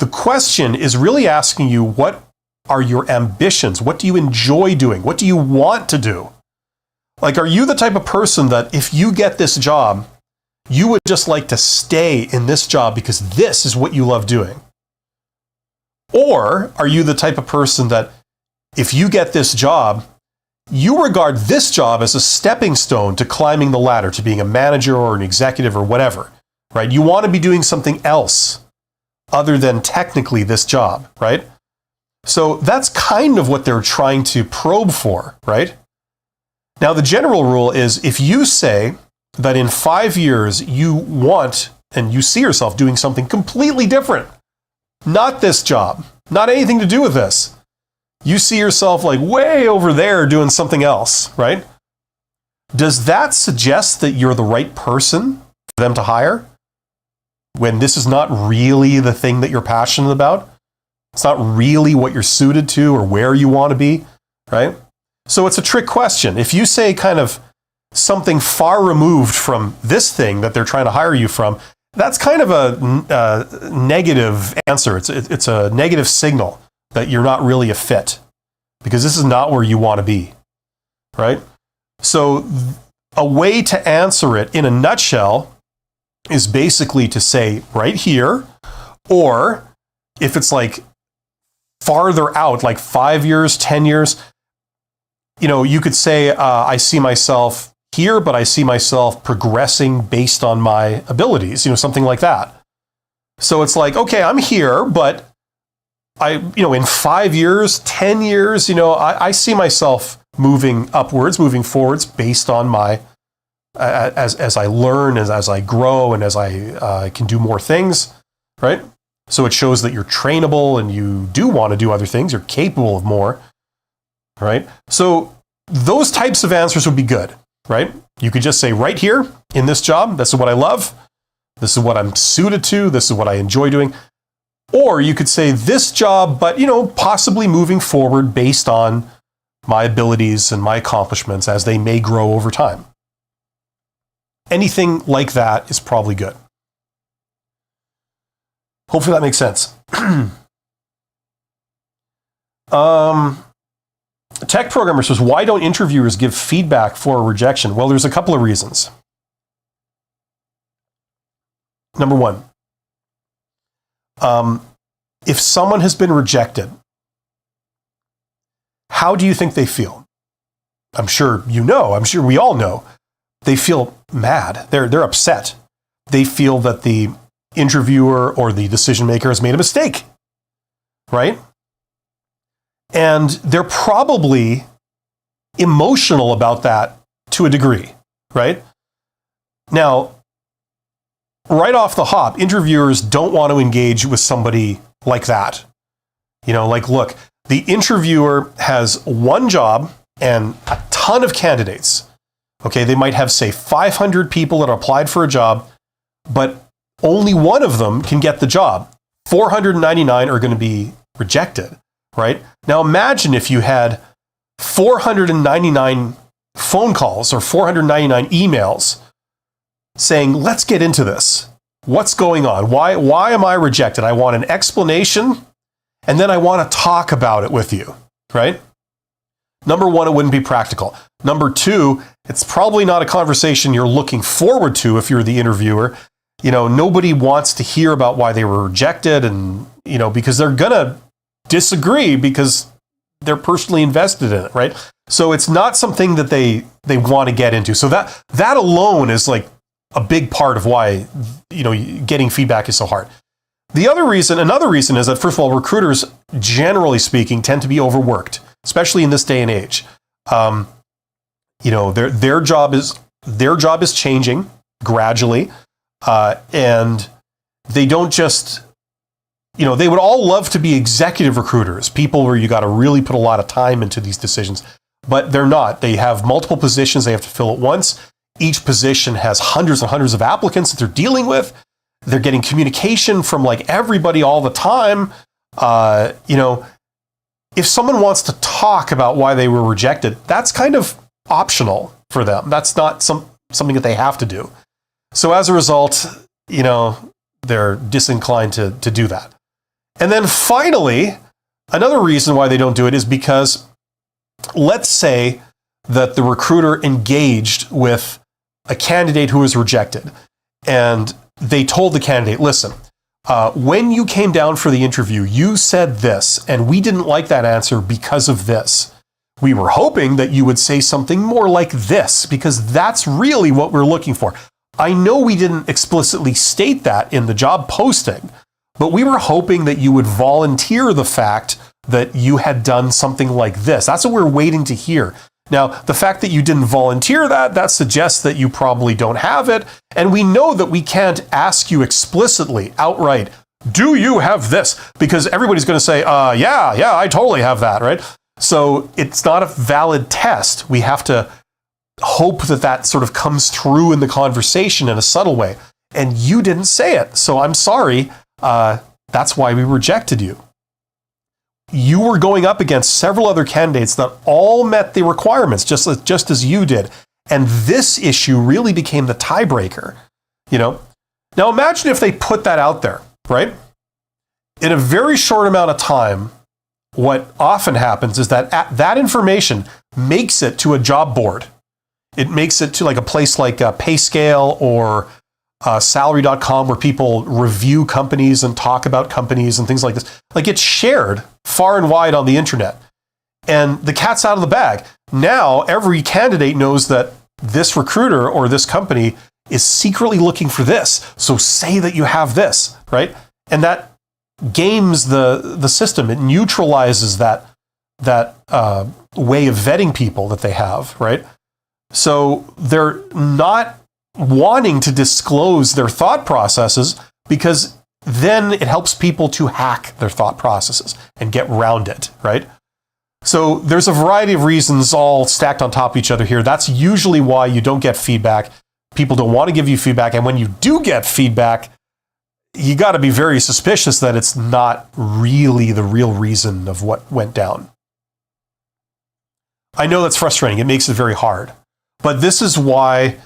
The question is really asking you, what are your ambitions? What do you enjoy doing? What do you want to do? Are you the type of person that if you get this job, you would just like to stay in this job because this is what you love doing? Or are you the type of person that if you get this job, you regard this job as a stepping stone to climbing the ladder, to being a manager or an executive or whatever, right? You want to be doing something else other than technically this job, right? So that's kind of what they're trying to probe for, right? Now, the general rule is if you say that in 5 years you want and you see yourself doing something completely different, not this job, not anything to do with this. You see yourself way over there doing something else, right? Does that suggest that you're the right person for them to hire when this is not really the thing that you're passionate about? It's not really what you're suited to or where you want to be, right? So it's a trick question. If you say kind of something far removed from this thing that they're trying to hire you from, that's kind of a negative answer. It's a negative signal that you're not really a fit because this is not where you want to be, right? So a way to answer it in a nutshell is basically to say right here, or if it's farther out, 5 years, 10 years, you could say, I see myself here, but I see myself progressing based on my abilities, something like that. So it's okay, I'm here, but in 5 years, 10 years, I see myself moving upwards, moving forwards based on my, as I learn, as I grow, and as I can do more things, right? So it shows that you're trainable and you do want to do other things. You're capable of more, right? So those types of answers would be good, right? You could just say right here in this job, this is what I love. This is what I'm suited to. This is what I enjoy doing. Or you could say this job, but, possibly moving forward based on my abilities and my accomplishments as they may grow over time. Anything like that is probably good. Hopefully that makes sense. Tech programmer says, why don't interviewers give feedback for a rejection? Well, there's a couple of reasons. Number one, if someone has been rejected, how do you think they feel? I'm sure I'm sure we all know. They feel mad. They're upset. They feel that the interviewer or the decision maker has made a mistake, right? And they're probably emotional about that to a degree, right? Now, right off the hop, interviewers don't want to engage with somebody like that. Look, the interviewer has one job and a ton of candidates. Okay, they might have, say, 500 people that applied for a job, but only one of them can get the job. 499 are going to be rejected, right? Now imagine if you had 499 phone calls or 499 emails saying, let's get into this. What's going on? Why am I rejected? I want an explanation, and then I want to talk about it with you, right? Number one, it wouldn't be practical. Number two, it's probably not a conversation you're looking forward to if you're the interviewer. nobody wants to hear about why they were rejected, and, because they're going to disagree because they're personally invested in it, right? So it's not something that they want to get into. So that alone is like a big part of why, getting feedback is so hard. Another reason is that, first of all, recruiters, generally speaking, tend to be overworked, especially in this day and age. Their job is changing gradually, and they don't just, they would all love to be executive recruiters, people where you got to really put a lot of time into these decisions, but they're not. They have multiple positions they have to fill at once. Each position has hundreds and hundreds of applicants that they're dealing with. They're getting communication from like everybody all the time. If someone wants to talk about why they were rejected, that's kind of optional for them. That's not something that they have to do. So as a result, they're disinclined to do that. And then finally, another reason why they don't do it is because, let's say that the recruiter engaged with a candidate who was rejected, and they told the candidate, listen, when you came down for the interview, you said this, and we didn't like that answer because of this. We were hoping that you would say something more like this, because that's really what we're looking for. I know we didn't explicitly state that in the job posting, but we were hoping that you would volunteer the fact that you had done something like this. That's what we're waiting to hear. Now, the fact that you didn't volunteer that suggests that you probably don't have it. And we know that we can't ask you explicitly, outright, do you have this? Because everybody's going to say, yeah, I totally have that, right? So it's not a valid test. We have to hope that sort of comes through in the conversation in a subtle way. And you didn't say it. So I'm sorry. That's why we rejected you. You were going up against several other candidates that all met the requirements, just as you did. And this issue really became the tiebreaker. Now imagine if they put that out there, right? In a very short amount of time, what often happens is that that information makes it to a job board. It makes it to like a place like PayScale or salary.com, where people review companies and talk about companies and things like this. Like, it's shared far and wide on the internet. And the cat's out of the bag. Now, every candidate knows that this recruiter or this company is secretly looking for this. So say that you have this, right? And that games the system. It neutralizes that way of vetting people that they have, right? So they're not wanting to disclose their thought processes, because then it helps people to hack their thought processes and get around it, right? So there's a variety of reasons all stacked on top of each other here. That's usually why you don't get feedback. People don't want to give you feedback. And when you do get feedback, you got to be very suspicious that it's not really the real reason of what went down. I know that's frustrating. It makes it very hard. But this is why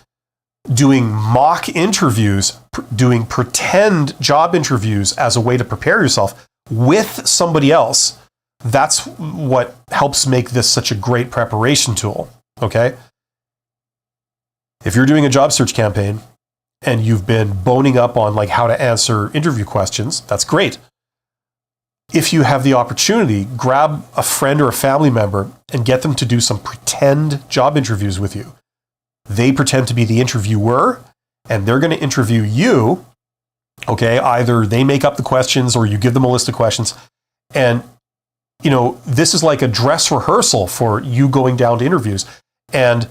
doing mock interviews, doing pretend job interviews as a way to prepare yourself with somebody else, that's what helps make this such a great preparation tool, okay? If you're doing a job search campaign and you've been boning up on like how to answer interview questions, that's great. If you have the opportunity, grab a friend or a family member and get them to do some pretend job interviews with you. They pretend to be the interviewer, and they're going to interview you, okay? Either they make up the questions or you give them a list of questions. And, this is like a dress rehearsal for you going down to interviews. And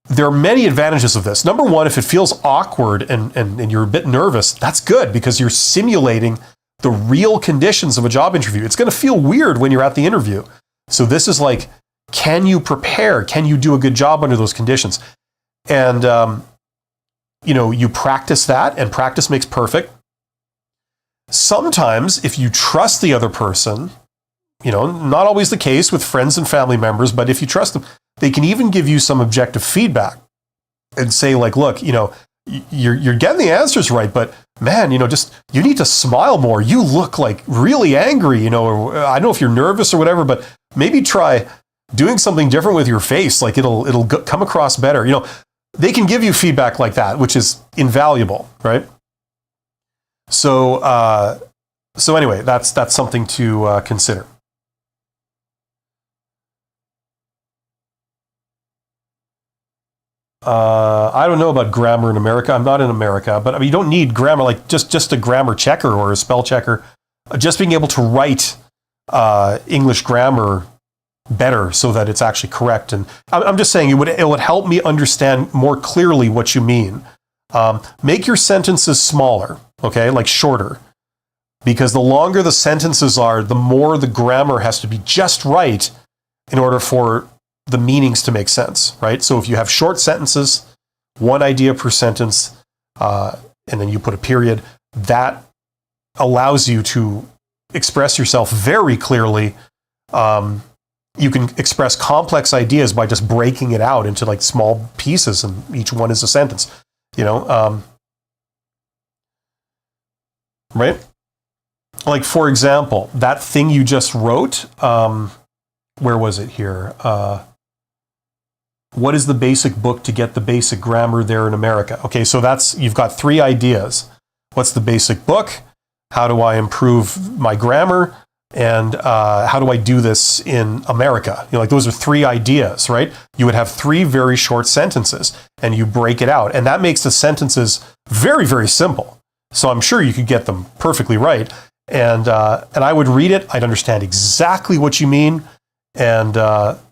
there are many advantages of this. Number one, if it feels awkward and you're a bit nervous, that's good, because you're simulating the real conditions of a job interview. It's going to feel weird when you're at the interview. So this is like, can you prepare? Can you do a good job under those conditions? And, you practice that, and practice makes perfect. Sometimes, if you trust the other person, not always the case with friends and family members, but if you trust them, they can even give you some objective feedback and say like, look, you're getting the answers right, but man, just, you need to smile more. You look like really angry, or I don't know if you're nervous or whatever, but maybe try doing something different with your face. Like it'll come across better. They can give you feedback like that, which is invaluable, right? So anyway, that's something to consider. I don't know about grammar in America. I'm not in America, but I mean, you don't need grammar, like just a grammar checker or a spell checker. Just being able to write English grammar better so that it's actually correct. And I'm just saying it would help me understand more clearly what you mean. Make your sentences smaller, okay, like shorter. Because the longer the sentences are, the more the grammar has to be just right in order for the meanings to make sense, right? So if you have short sentences, one idea per sentence, and then you put a period, that allows you to express yourself very clearly. You can express complex ideas by just breaking it out into like small pieces, and each one is a sentence, right? Like, for example, that thing you just wrote, where was it here? What is the basic book to get the basic grammar there in America? Okay, so you've got 3 ideas. What's the basic book? How do I improve my grammar? And how do I do this in America? Like those are 3 ideas, right? You would have 3 very short sentences, and you break it out. And that makes the sentences very, very simple. So I'm sure you could get them perfectly right. And I would read it. I'd understand exactly what you mean. And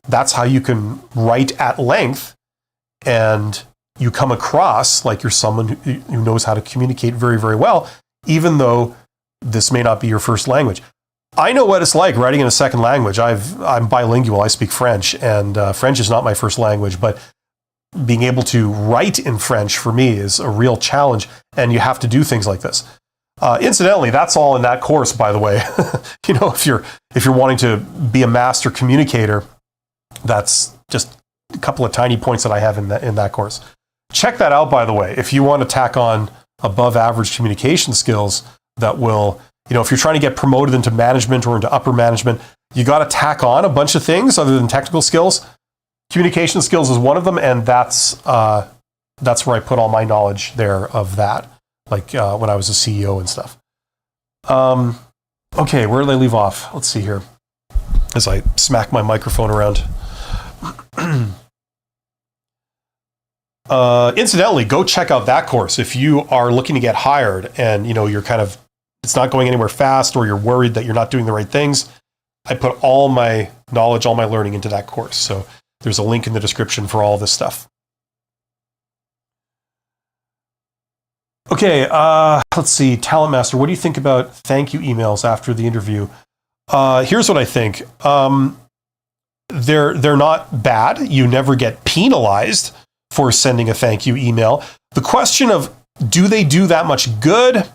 that's how you can write at length, and you come across like you're someone who knows how to communicate very, very well, even though this may not be your first language. I know what it's like writing in a second language. I'm bilingual. I speak French, and French is not my first language, but being able to write in French for me is a real challenge, and you have to do things like this. Incidentally, that's all in that course, by the way. If you're wanting to be a master communicator, that's just a couple of tiny points that I have in that course. Check that out, by the way, if you want to tack on above average communication skills that will, if you're trying to get promoted into management or into upper management, you got to tack on a bunch of things other than technical skills. Communication skills is one of them, and that's where I put all my knowledge there of that. Like when I was a CEO and stuff. Okay, where did I leave off? Let's see here. As I smack my microphone around. Incidentally, go check out that course if you are looking to get hired and you're it's not going anywhere fast, or you're worried that you're not doing the right things. I put all my knowledge, all my learning into that course. So there's a link in the description for all this stuff. Okay, let's see. Talent Master, what do you think about thank you emails after the interview? Here's what I think. They're not bad. You never get penalized for sending a thank you email. The question of do they do that much good?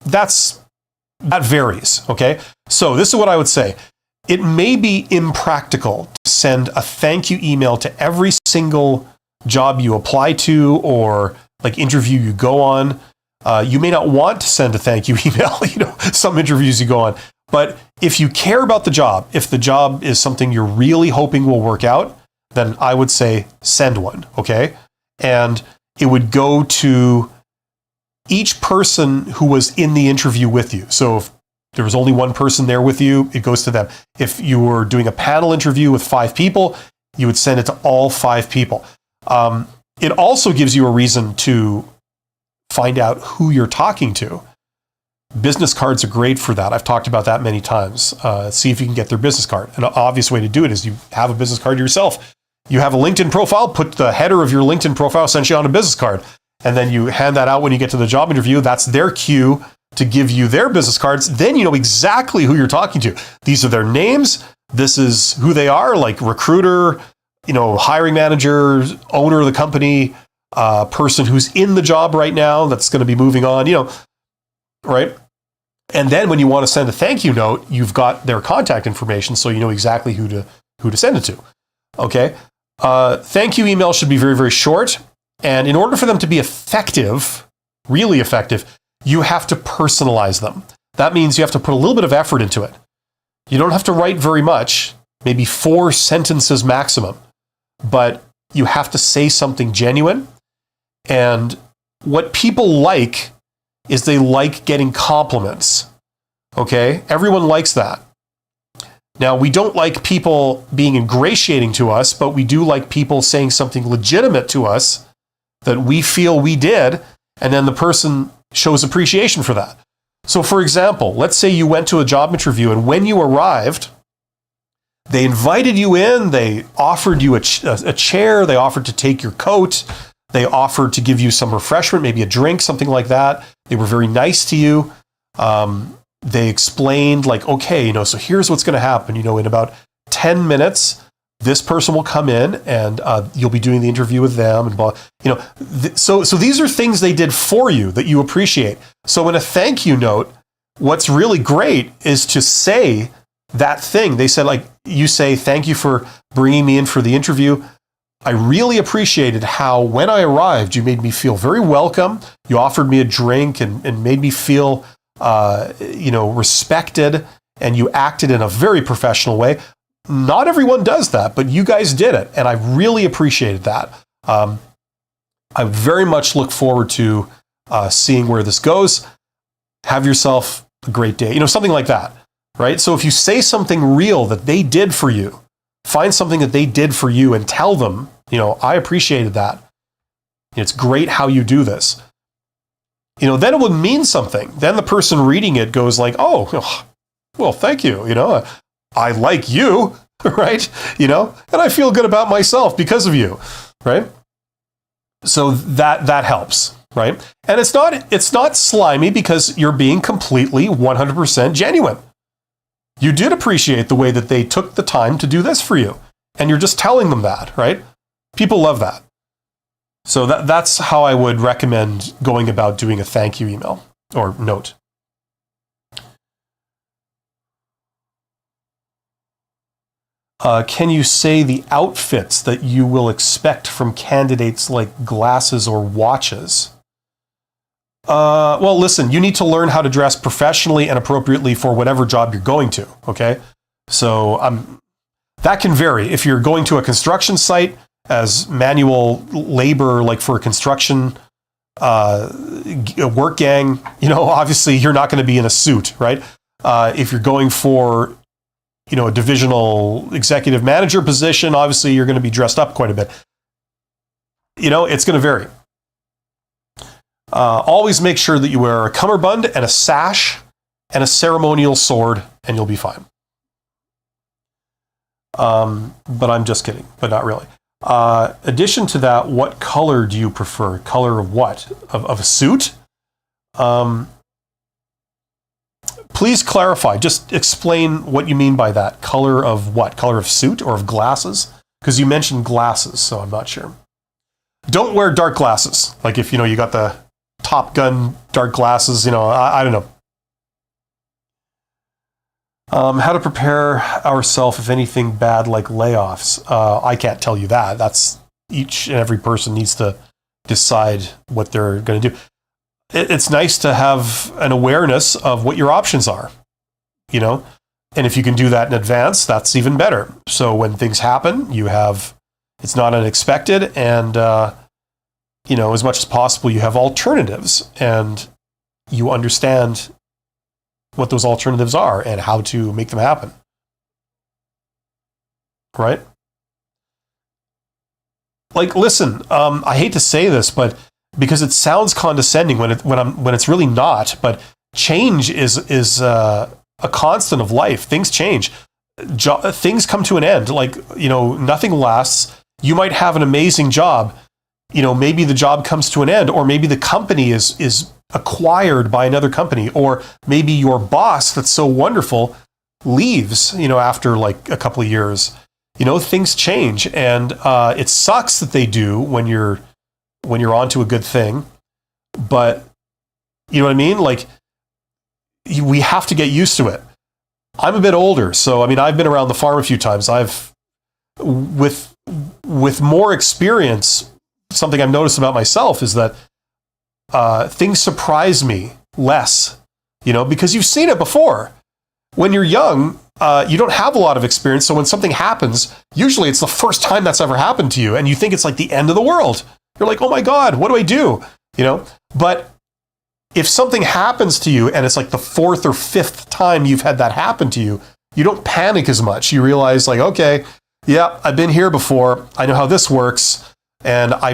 That varies, okay? So this is what I would say. It may be impractical to send a thank you email to every single job you apply to or like interview you go on. You may not want to send a thank you email, some interviews you go on. But if you care about the job, if the job is something you're really hoping will work out, then I would say send one, okay? And it would go to each person who was in the interview with you. So if there was only one person there with you, it goes to them. If you were doing a panel interview with 5 people, you would send it to all 5 people. It also gives you a reason to find out who you're talking to. Business cards are great for that. I've talked about that many times. See if you can get their business card. An obvious way to do it is you have a business card yourself. You have a LinkedIn profile, put the header of your LinkedIn profile essentially on a business card. And then you hand that out when you get to the job interview. That's their cue to give you their business cards. Then you know exactly who you're talking to. These are their names. This is who they are, like recruiter, hiring manager, owner of the company, person who's in the job right now that's going to be moving on, right? And then when you want to send a thank you note, you've got their contact information, so you know exactly who to send it to. Okay? Thank you email should be very, very short. And in order for them to be effective, really effective, you have to personalize them. That means you have to put a little bit of effort into it. You don't have to write very much, maybe 4 sentences maximum, but you have to say something genuine. And what people like is they like getting compliments. Okay? Everyone likes that. Now, we don't like people being ingratiating to us, but we do like people saying something legitimate to us that we feel we did, and then the person shows appreciation for that. So, for example, let's say you went to a job interview, and when you arrived, they invited you in, they offered you a chair, they offered to take your coat, they offered to give you some refreshment, maybe a drink, something like that. They were very nice to you. They explained, like, okay, so here's what's going to happen. In about 10 minutes, this person will come in, and you'll be doing the interview with them, and blah. So these are things they did for you that you appreciate. So in a thank you note, what's really great is to say that thing. They said, like, you say, thank you for bringing me in for the interview. I really appreciated how when I arrived, you made me feel very welcome. You offered me a drink and made me feel respected, and you acted in a very professional way. Not everyone does that, but you guys did it, and I really appreciated that. I very much look forward to seeing where this goes. Have yourself a great day. Something like that, right? So if you say something real that they did for you, find something that they did for you and tell them, I appreciated that. It's great how you do this. Then it would mean something. Then the person reading it goes like, oh, well, thank you. I like you, right? And I feel good about myself because of you, right? So that helps, right? And it's not slimy because you're being completely 100% genuine. You did appreciate the way that they took the time to do this for you, and you're just telling them that, right? People love that. So that's how I would recommend going about doing a thank you email or note. Can you say the outfits that you will expect from candidates, like glasses or watches? Well, listen, you need to learn how to dress professionally and appropriately for whatever job you're going to, okay? So that can vary. If you're going to a construction site as manual labor, like for a construction work gang, obviously you're not going to be in a suit, right? If you're going for a divisional executive manager position, obviously you're going to be dressed up quite a bit. It's going to vary. Always make sure that you wear a cummerbund and a sash and a ceremonial sword, and you'll be fine. But I'm just kidding, but not really. Addition to that, what color do you prefer? Color of what? Of a suit? Please clarify. Just explain what you mean by that. Color of what? Color of suit or of glasses? Because you mentioned glasses, so I'm not sure. Don't wear dark glasses. Like if, you got the Top Gun dark glasses, I don't know. How to prepare ourselves if anything bad like layoffs. I can't tell you that. That's each and every person needs to decide what they're going to do. It's nice to have an awareness of what your options are, and if you can do that in advance, that's even better. So when things happen, it's not unexpected, and as much as possible, you have alternatives, and you understand what those alternatives are and how to make them happen. Right? Like, listen, I hate to say this, but because it sounds condescending when it's really not, but change is a constant of life. Things change. Things come to an end. Like, nothing lasts. You might have an amazing job. Maybe the job comes to an end, or maybe the company is acquired by another company, or maybe your boss that's so wonderful leaves, after like a couple of years. Things change, and it sucks that they do when you're onto a good thing, but you know what I mean? Like, we have to get used to it. I'm a bit older, so I've been around the farm a few times. With more experience, something I've noticed about myself is that things surprise me less, because you've seen it before. When you're young, you don't have a lot of experience, so when something happens, usually it's the first time that's ever happened to you, and you think it's like the end of the world. You're like, oh my God, what do I do? But if something happens to you and it's like the fourth or fifth time you've had that happen to you, you don't panic as much. You realize like, okay, yeah, I've been here before. I know how this works. And I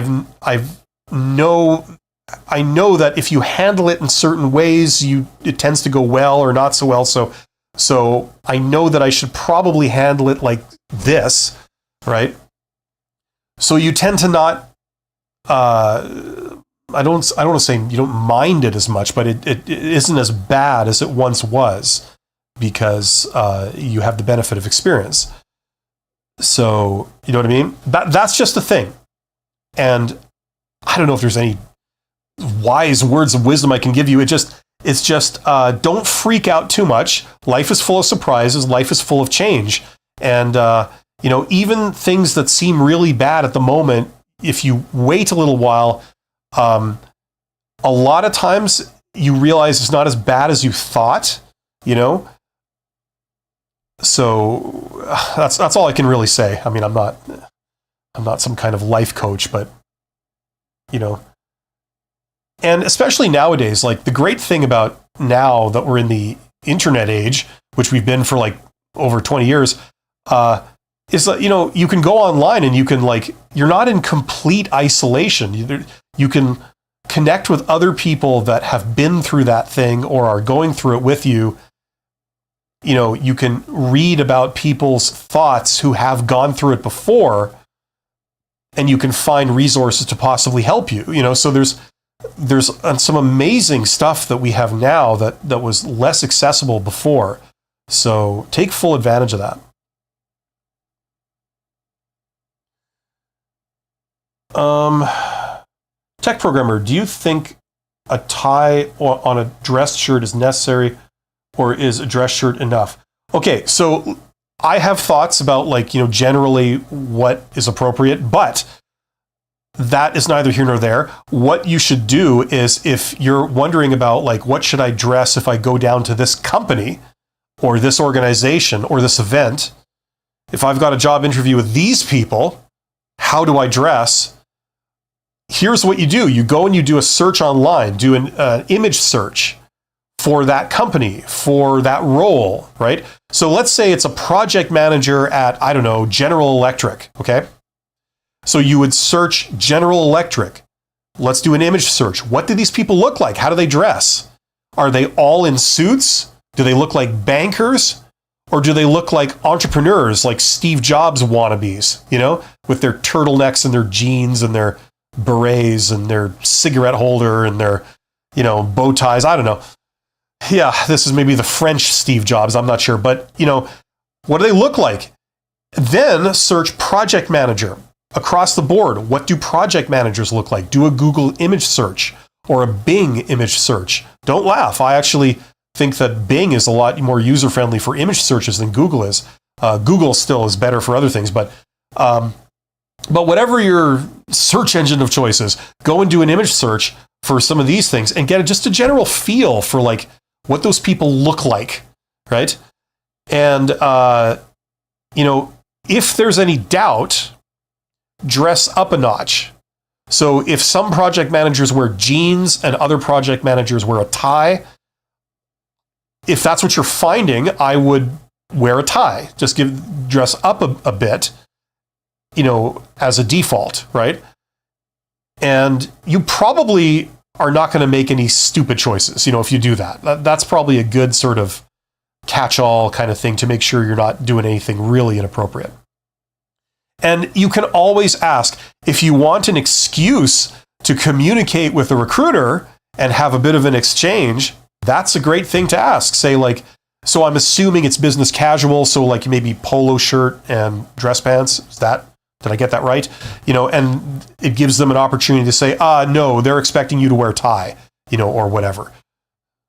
know that if you handle it in certain ways, it tends to go well or not so well. So I know that I should probably handle it like this, right? So you tend to not, I don't want to say you don't mind it as much, but it isn't as bad as it once was because you have the benefit of experience. So, you know what I mean? That's just the thing. And I don't know if there's any wise words of wisdom I can give you. It's just don't freak out too much. Life is full of surprises. Life is full of change. And, even things that seem really bad at the moment, if you wait a little while, a lot of times you realize it's not as bad as you thought, So that's all I can really say. I mean, I'm not some kind of life coach, but, and especially nowadays, like the great thing about now that we're in the internet age, which we've been for like over 20 years, is that, you can go online and you can you're not in complete isolation. You can connect with other people that have been through that thing or are going through it with you. You can read about people's thoughts who have gone through it before, and you can find resources to possibly help you. So there's some amazing stuff that we have now that was less accessible before. So take full advantage of that. Tech programmer, do you think a tie on a dress shirt is necessary, or is a dress shirt enough? Okay, so I have thoughts about generally what is appropriate, but that is neither here nor there. What you should do is, if you're wondering about what should I dress if I go down to this company or this organization or this event, if I've got a job interview with these people, how do I dress? Here's what you do. You go and you do a search online, do an image search for that company, for that role, right? So let's say it's a project manager at, I don't know, General Electric, okay? So you would search General Electric. Let's do an image search. What do these people look like? How do they dress? Are they all in suits? Do they look like bankers? Or do they look like entrepreneurs, like Steve Jobs wannabes, with their turtlenecks and their jeans and their berets and their cigarette holder and their, bow ties? I don't know. Yeah, this is maybe the French Steve Jobs. I'm not sure. But, what do they look like? Then search project manager across the board. What do project managers look like? Do a Google image search or a Bing image search. Don't laugh. I actually think that Bing is a lot more user-friendly for image searches than Google is. Google still is better for other things, but whatever your search engine of choice is, go and do an image search for some of these things and get just a general feel for what those people look like, right? And, if there's any doubt, dress up a notch. So if some project managers wear jeans and other project managers wear a tie, if that's what you're finding, I would wear a tie. Just dress up a bit, as a default, right? And you probably are not going to make any stupid choices, if you do that. That's probably a good sort of catch-all kind of thing to make sure you're not doing anything really inappropriate. And you can always ask, if you want an excuse to communicate with a recruiter and have a bit of an exchange, that's a great thing to ask. Say so I'm assuming it's business casual, so maybe polo shirt and dress pants. Did I get that right? And it gives them an opportunity to say, no, they're expecting you to wear a tie, or whatever.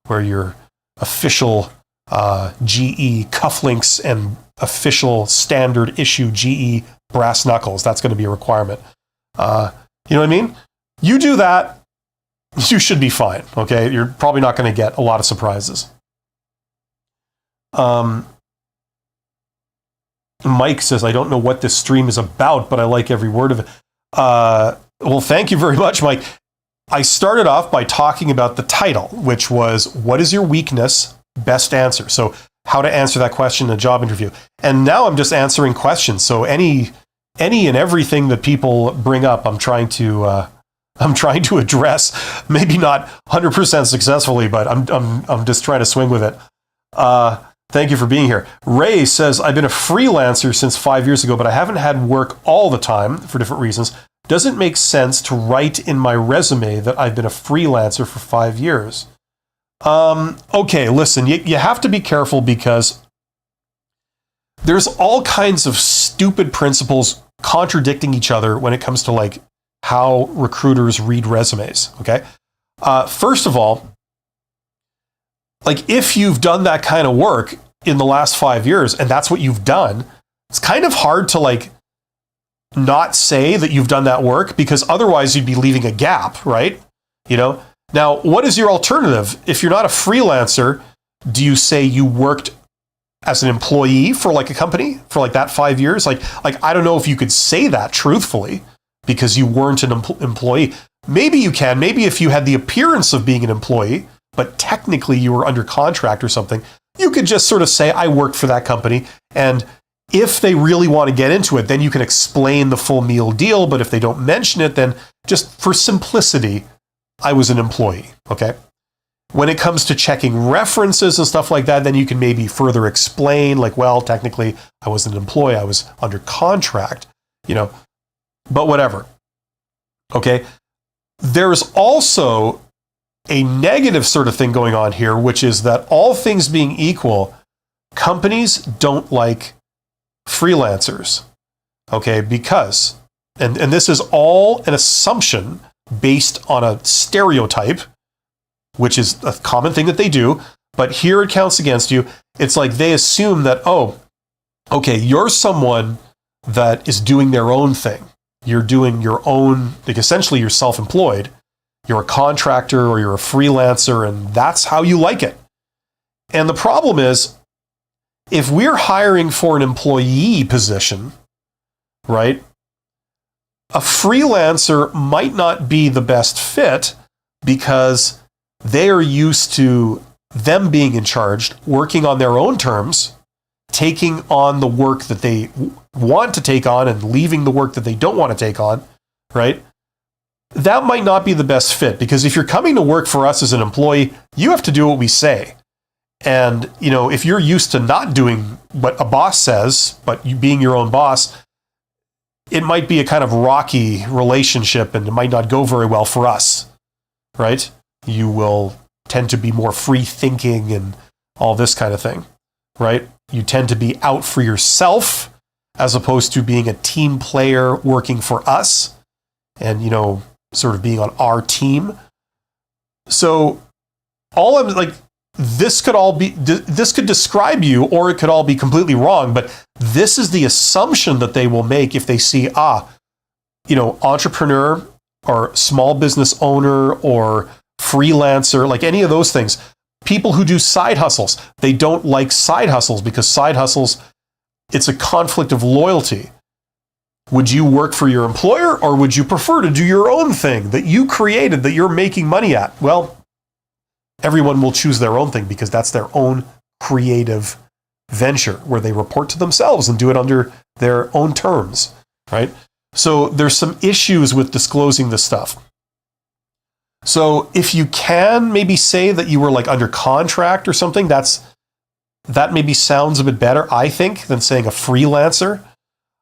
Wear your official GE cufflinks and official standard issue GE brass knuckles. That's going to be a requirement. You know what I mean? You do that, you should be fine, okay? You're probably not going to get a lot of surprises. Mike says, I don't know what this stream is about, but I like every word of it. Well, thank you very much, Mike. I started off by talking about the title, which was, what is your weakness? Best answer. So how to answer that question in a job interview. And now I'm just answering questions. So any and everything that people bring up, I'm trying to address. Maybe not 100% successfully, but I'm just trying to swing with it. Thank you for being here. Ray says, I've been a freelancer since 5 years ago, but I haven't had work all the time for different reasons. Does it make sense to write in my resume that I've been a freelancer for 5 years? Okay, listen, you have to be careful because there's all kinds of stupid principles contradicting each other when it comes to like how recruiters read resumes, okay? First of all, like if you've done that kind of work in the last 5 years and that's what you've done, it's kind of hard to like not say that you've done that work because otherwise you'd be leaving a gap, right? You know? Now, what is your alternative? If you're not a freelancer, do you say you worked as an employee for like a company for like that 5 years? Like I don't know if you could say that truthfully because you weren't an employee. Maybe you can. Maybe if you had the appearance of being an employee, but technically you were under contract or something, you could just sort of say, I worked for that company. And if they really want to get into it, then you can explain the full meal deal. But if they don't mention it, then just for simplicity, I was an employee, okay? When it comes to checking references and stuff like that, then you can maybe further explain, like, well, technically, I wasn't an employee, I was under contract, you know, but whatever, okay? There's also a negative sort of thing going on here, which is that all things being equal, companies don't like freelancers, okay? Because, and this is all an assumption based on a stereotype, which is a common thing that they do, but here it counts against you. It's like they assume that, oh, okay, you're someone that is doing their own thing. You're doing your own, like essentially you're self-employed. You're a contractor or you're a freelancer, and that's how you like it. And the problem is, if we're hiring for an employee position, right, a freelancer might not be the best fit because they are used to them being in charge, working on their own terms, taking on the work that they want to take on and leaving the work that they don't want to take on, right? That might not be the best fit because if you're coming to work for us as an employee, you have to do what we say. And, you know, if you're used to not doing what a boss says, but you being your own boss, it might be a kind of rocky relationship and it might not go very well for us, right? You will tend to be more free thinking and all this kind of thing, right? You tend to be out for yourself as opposed to being a team player working for us and, you know, sort of being on our team. So all I'm like, this could describe you, or it could all be completely wrong, but this is the assumption that they will make if they see, you know, entrepreneur or small business owner or freelancer, like any of those things. People who do side hustles, they don't like side hustles because side hustles, it's a conflict of loyalty. Would you work for your employer or would you prefer to do your own thing that you created, that you're making money at? Well, everyone will choose their own thing because that's their own creative venture where they report to themselves and do it under their own terms, right? So there's some issues with disclosing this stuff. So if you can maybe say that you were like under contract or something, that maybe sounds a bit better, I think, than saying a freelancer.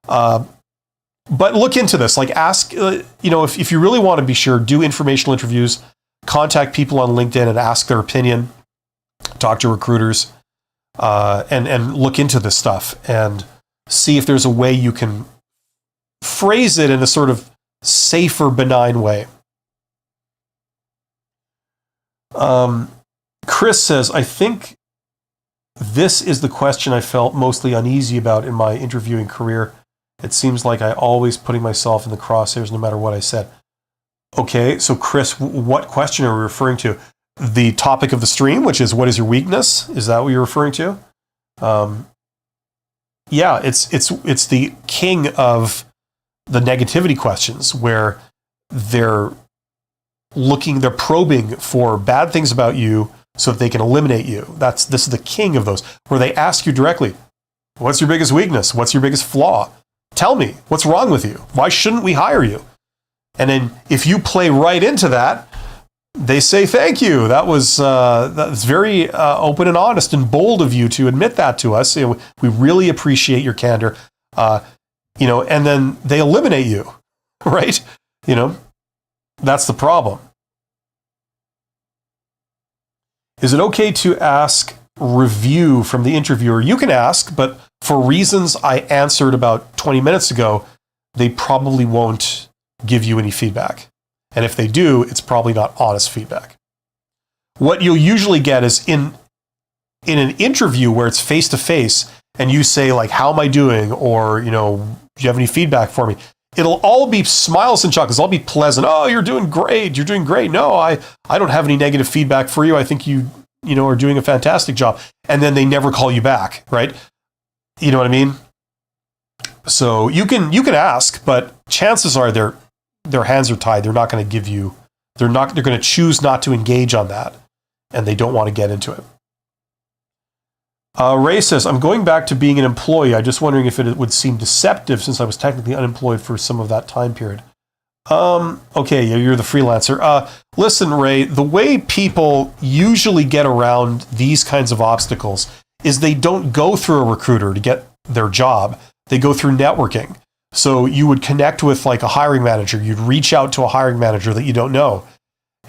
But look into this, like ask, you know, if you really want to be sure, do informational interviews, contact people on LinkedIn and ask their opinion, talk to recruiters, and look into this stuff and see if there's a way you can phrase it in a sort of safer, benign way. Chris says, I think this is the question I felt mostly uneasy about in my interviewing career. It seems like I always putting myself in the crosshairs no matter what I said. Okay, so Chris, what question are we referring to? The topic of the stream, which is what is your weakness? Is that what you're referring to? Yeah, it's the king of the negativity questions where they're they're probing for bad things about you so that they can eliminate you. This is the king of those, where they ask you directly, what's your biggest weakness? What's your biggest flaw? Tell me, what's wrong with you? Why shouldn't we hire you? And then if you play right into that, they say, thank you. That's very open and honest and bold of you to admit that to us. We really appreciate your candor. And then they eliminate you, right? That's the problem. Is it okay to ask review from the interviewer? You can ask, but for reasons I answered about 20 minutes ago, they probably won't give you any feedback. And if they do, it's probably not honest feedback. What you'll usually get is in an interview where it's face-to-face and you say, like, how am I doing? Or, do you have any feedback for me? It'll all be smiles and chuckles. It'll all be pleasant. Oh, you're doing great. You're doing great. No, I don't have any negative feedback for you. I think you are doing a fantastic job. And then they never call you back, right? You know what I mean? So you can ask, but chances are their hands are tied. They're not going to give you, they're going to choose not to engage on that, and they don't want to get into it. Ray says, I'm going back to being an employee. I'm just wondering if it would seem deceptive since I was technically unemployed for some of that time period. Okay, you're the freelancer. Listen, Ray, the way people usually get around these kinds of obstacles is they don't go through a recruiter to get their job. They go through networking. So you would connect with like a hiring manager. You'd reach out to a hiring manager that you don't know.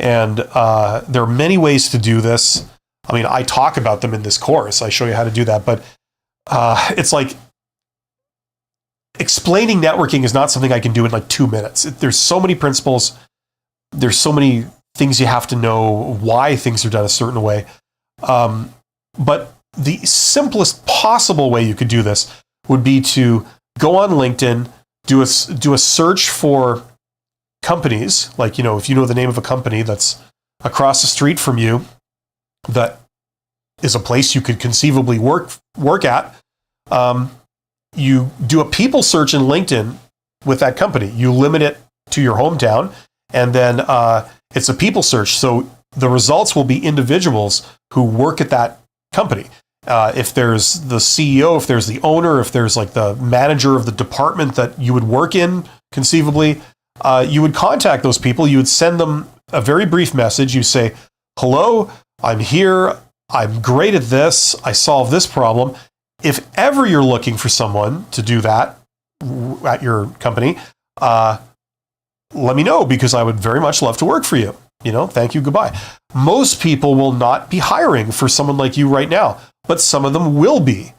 And there are many ways to do this. I mean, I talk about them in this course. I show you how to do that. But it's like explaining networking is not something I can do in like 2 minutes. There's so many principles. There's so many things you have to know why things are done a certain way. But the simplest possible way you could do this would be to go on LinkedIn, do a search for companies, like, if you know the name of a company that's across the street from you, that is a place you could conceivably work at. You do a people search in LinkedIn with that company. You limit it to your hometown, and then it's a people search. So the results will be individuals who work at that company. If there's the CEO, if there's the owner, if there's like the manager of the department that you would work in, conceivably, you would contact those people. You would send them a very brief message. You say, hello, I'm here. I'm great at this. I solve this problem. If ever you're looking for someone to do that at your company, let me know, because I would very much love to work for you. Thank you, goodbye. Most people will not be hiring for someone like you right now, but some of them will be,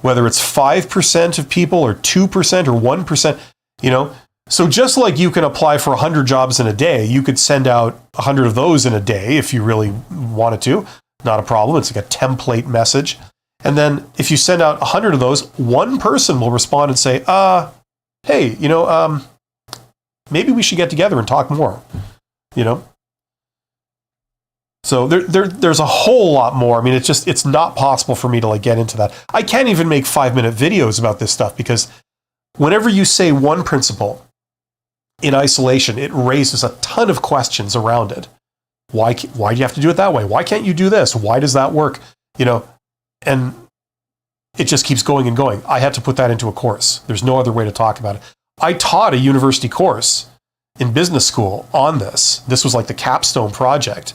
whether it's 5% of people or 2% or 1%, So just like you can apply for 100 jobs in a day, you could send out 100 of those in a day if you really wanted to. Not a problem. It's like a template message. And then if you send out 100 of those, one person will respond and say, hey, maybe we should get together and talk more, So there's a whole lot more. I mean, it's not possible for me to like get into that. I can't even make 5-minute videos about this stuff, because whenever you say one principle in isolation, it raises a ton of questions around it. Why do you have to do it that way? Why can't you do this? Why does that work? And it just keeps going and going. I had to put that into a course. There's no other way to talk about it. I taught a university course in business school on this. This was like the capstone project.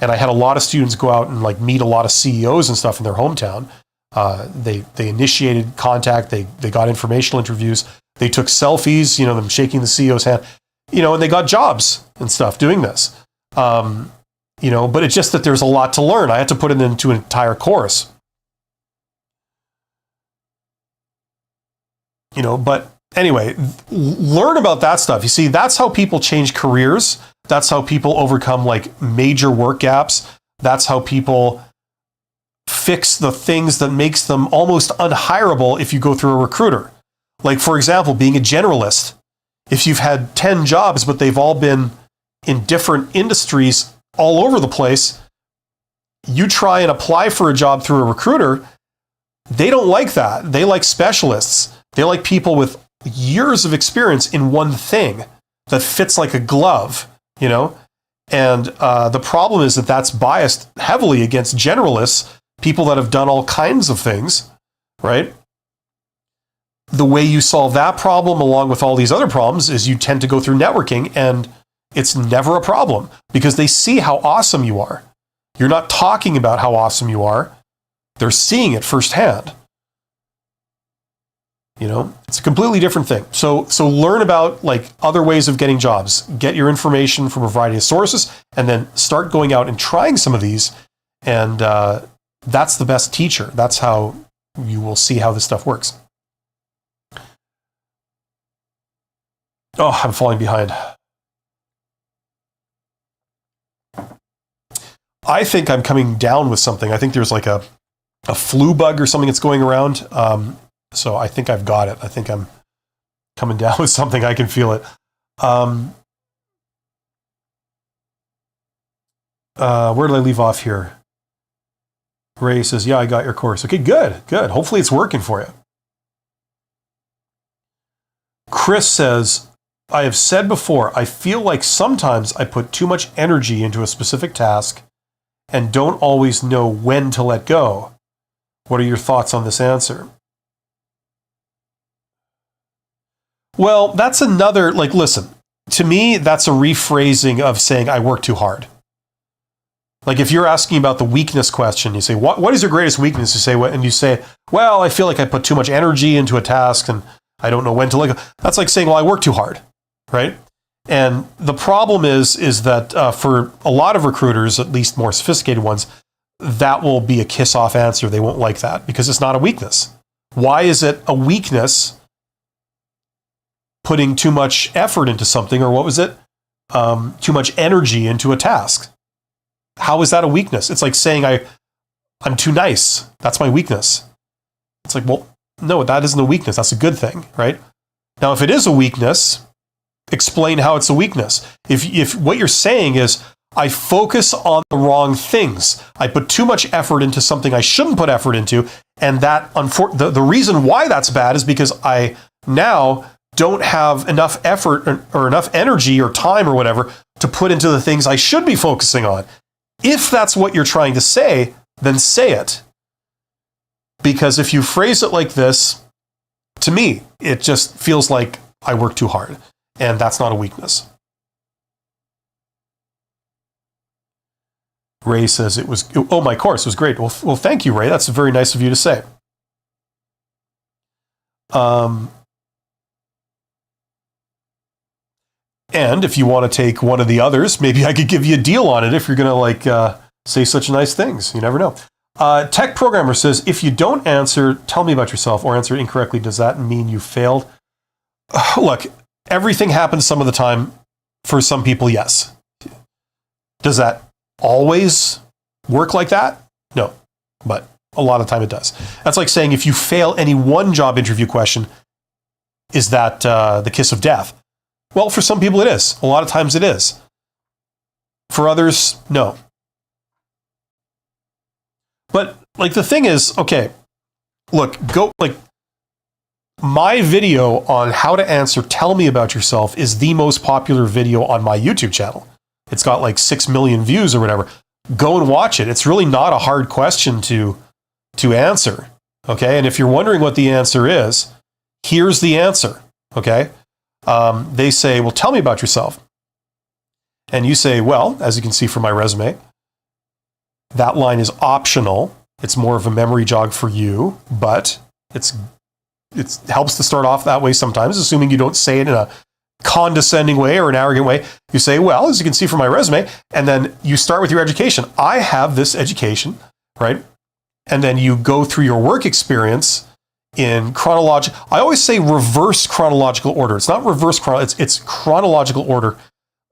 And I had a lot of students go out and like meet a lot of CEOs and stuff in their hometown. They initiated contact. They got informational interviews. They took selfies, them shaking the CEO's hand, and they got jobs and stuff doing this. But it's just that there's a lot to learn. I had to put it into an entire course. But anyway, learn about that stuff. You see, that's how people change careers. That's how people overcome like major work gaps. That's how people fix the things that makes them almost unhireable if you go through a recruiter. Like, for example, being a generalist. If you've had 10 jobs, but they've all been in different industries all over the place, you try and apply for a job through a recruiter, they don't like that. They like specialists. They like people with years of experience in one thing that fits like a glove, And the problem is that that's biased heavily against generalists, people that have done all kinds of things, right? The way you solve that problem, along with all these other problems, is you tend to go through networking, and it's never a problem because they see how awesome you are. You're not talking about how awesome you are. They're seeing it firsthand. You know, it's a completely different thing. So learn about like other ways of getting jobs. Get your information from a variety of sources, and then start going out and trying some of these. And that's the best teacher. That's how you will see how this stuff works. Oh, I'm falling behind. I think I'm coming down with something. I think there's like a flu bug or something that's going around. So I think I've got it. I think I'm coming down with something. I can feel it. Where did I leave off here? Ray says, yeah, I got your course. Okay, good. Hopefully it's working for you. Chris says, I have said before, I feel like sometimes I put too much energy into a specific task and don't always know when to let go. What are your thoughts on this answer? Well, that's another, like, listen, to me, that's a rephrasing of saying I work too hard. Like if you're asking about the weakness question, you say, what is your greatest weakness? You say, and you say, well, I feel like I put too much energy into a task and I don't know when to let go. That's like saying, well, I work too hard, right? And the problem is that for a lot of recruiters, at least more sophisticated ones, that will be a kiss-off answer. They won't like that because it's not a weakness. Why is it a weakness putting too much effort into something, or what was it? Too much energy into a task. How is that a weakness? It's like saying I'm too nice. That's my weakness. It's like, well, no, that isn't a weakness. That's a good thing, right? Now, if it is a weakness, explain how it's a weakness. If what you're saying is, I focus on the wrong things. I put too much effort into something I shouldn't put effort into, and that the reason why that's bad is because I now don't have enough effort or enough energy or time or whatever to put into the things I should be focusing on. If that's what you're trying to say, then say it. Because if you phrase it like this, to me, it just feels like I work too hard, and that's not a weakness. Ray says my course was great. Well, thank you, Ray. That's very nice of you to say. And if you want to take one of the others, maybe I could give you a deal on it if you're going to say such nice things. You never know. Tech Programmer says, if you don't answer, tell me about yourself, or answer incorrectly, does that mean you failed? Look, everything happens some of the time. For some people, yes. Does that always work like that? No, but a lot of time it does. That's like saying if you fail any one job interview question, is that the kiss of death? Well, for some people it is. A lot of times it is. For others, no. But like the thing is, okay, look, my video on how to answer Tell Me About Yourself is the most popular video on my YouTube channel. It's got like 6 million views or whatever. Go and watch it. It's really not a hard question to answer. Okay. And if you're wondering what the answer is, here's the answer. Okay. They say, well, tell me about yourself. And you say, well, as you can see from my resume, that line is optional. It's more of a memory jog for you, but it helps to start off that way sometimes, assuming you don't say it in a condescending way or an arrogant way. You say, well, as you can see from my resume, and then you start with your education. I have this education, right? And then you go through your work experience in chronological. I always say reverse chronological order. It's not reverse it's chronological order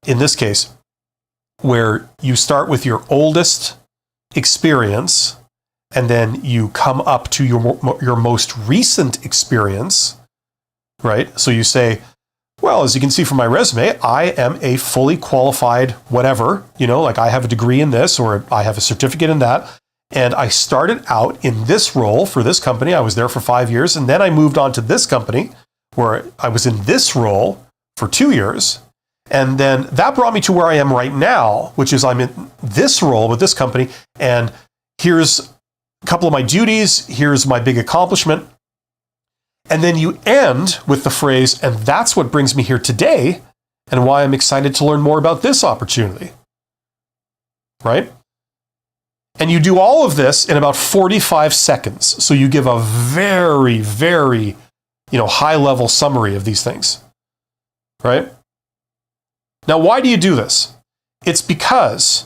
in this case, where you start with your oldest experience and then you come up to your most recent experience, right? So you say, well, as you can see from my resume, I am a fully qualified whatever, like I have a degree in this or I have a certificate in that. And I started out in this role for this company. I was there for 5 years. And then I moved on to this company where I was in this role for 2 years. And then that brought me to where I am right now, which is I'm in this role with this company, and here's a couple of my duties, here's my big accomplishment. And then you end with the phrase, and that's what brings me here today, and why I'm excited to learn more about this opportunity. Right? And you do all of this in about 45 seconds. So you give a very, very, high-level summary of these things. Right? Now, why do you do this? It's because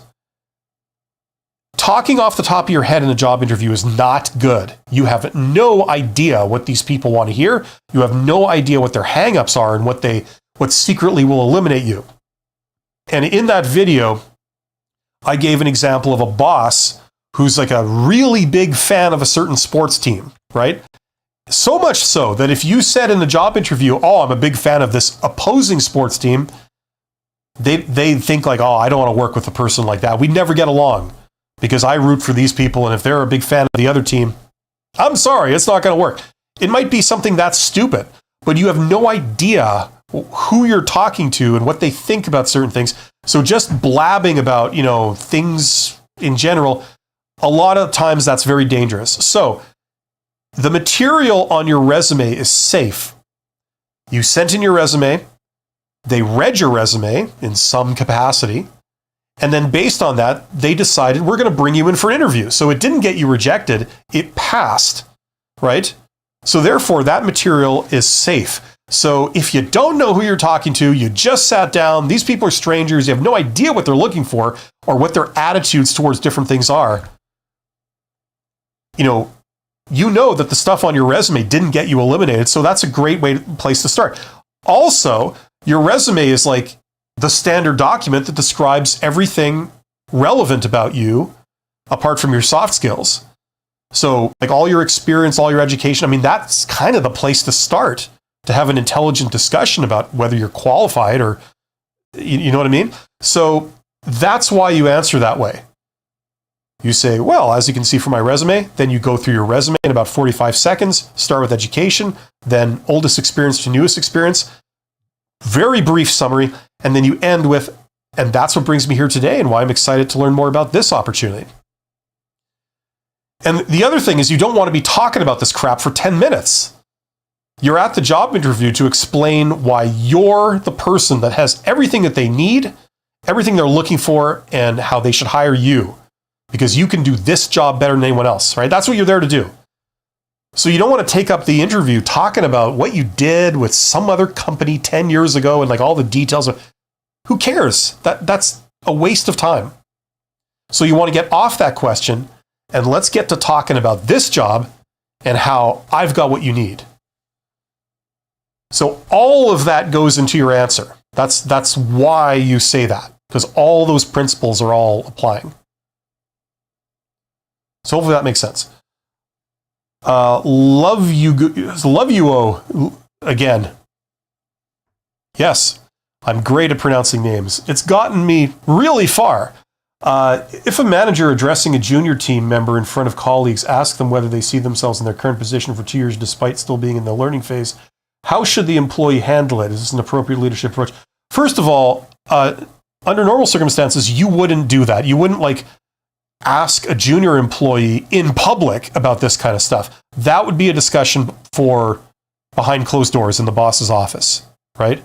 talking off the top of your head in a job interview is not good. You have no idea what these people want to hear. You have no idea what their hang-ups are and what secretly will eliminate you. And in that video, I gave an example of a boss who's like a really big fan of a certain sports team, right? So much so that if you said in the job interview, oh, I'm a big fan of this opposing sports team, they think like, oh, I don't want to work with a person like that. We'd never get along because I root for these people, and if they're a big fan of the other team, I'm sorry, it's not going to work. It might be something that's stupid, but you have no idea who you're talking to and what they think about certain things. So just blabbing about, things in general, a lot of times that's very dangerous. So the material on your resume is safe. You sent in your resume, they read your resume in some capacity, and then based on that, they decided we're going to bring you in for an interview. So it didn't get you rejected, it passed, right? So therefore, that material is safe. So if you don't know who you're talking to, you just sat down, these people are strangers, you have no idea what they're looking for or what their attitudes towards different things are, you know that the stuff on your resume didn't get you eliminated, so that's a great place to start. Also, your resume is like the standard document that describes everything relevant about you apart from your soft skills. So like all your experience, all your education, that's kind of the place to start to have an intelligent discussion about whether you're qualified or, you know what I mean? So that's why you answer that way. You say, well, as you can see from my resume, then you go through your resume in about 45 seconds, start with education, then oldest experience to newest experience, very brief summary, and then you end with, and that's what brings me here today and why I'm excited to learn more about this opportunity. And the other thing is you don't want to be talking about this crap for 10 minutes. You're at the job interview to explain why you're the person that has everything that they need, everything they're looking for, and how they should hire you. Because you can do this job better than anyone else, right? That's what you're there to do. So you don't want to take up the interview talking about what you did with some other company 10 years ago and like all the details. Who cares? That's a waste of time. So you want to get off that question and let's get to talking about this job and how I've got what you need. So all of that goes into your answer. That's why you say that, because all those principles are all applying. So hopefully that makes sense. Love you again. Yes, I'm great at pronouncing names. It's gotten me really far. If a manager addressing a junior team member in front of colleagues asks them whether they see themselves in their current position for 2 years despite still being in the learning phase, how should the employee handle it? Is this an appropriate leadership approach? First of all, under normal circumstances, you wouldn't do that. You wouldn't ask a junior employee in public about this kind of stuff. That would be a discussion for behind closed doors in the boss's office, right?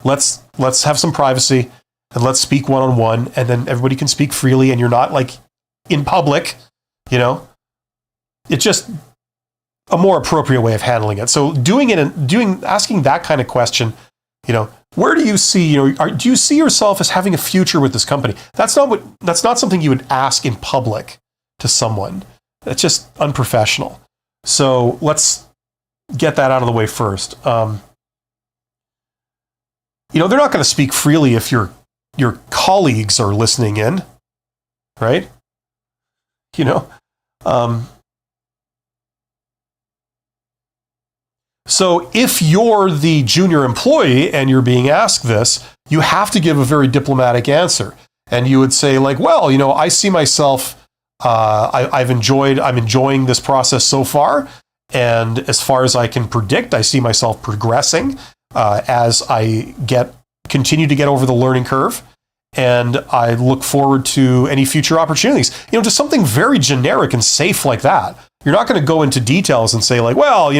Let's have some privacy and let's speak one-on-one, and then everybody can speak freely and you're not in public, It's just a more appropriate way of handling it. So asking that kind of question, where do you see, do you see yourself as having a future with this company? That's not something you would ask in public to someone. That's just unprofessional. So let's get that out of the way first. They're not going to speak freely if your colleagues are listening in, right? So if you're the junior employee and you're being asked this, you have to give a very diplomatic answer. And you would say I see myself, I'm enjoying this process so far. And as far as I can predict, I see myself progressing as I get continue to get over the learning curve. And I look forward to any future opportunities. Just something very generic and safe like that. You're not going to go into details and say like, well,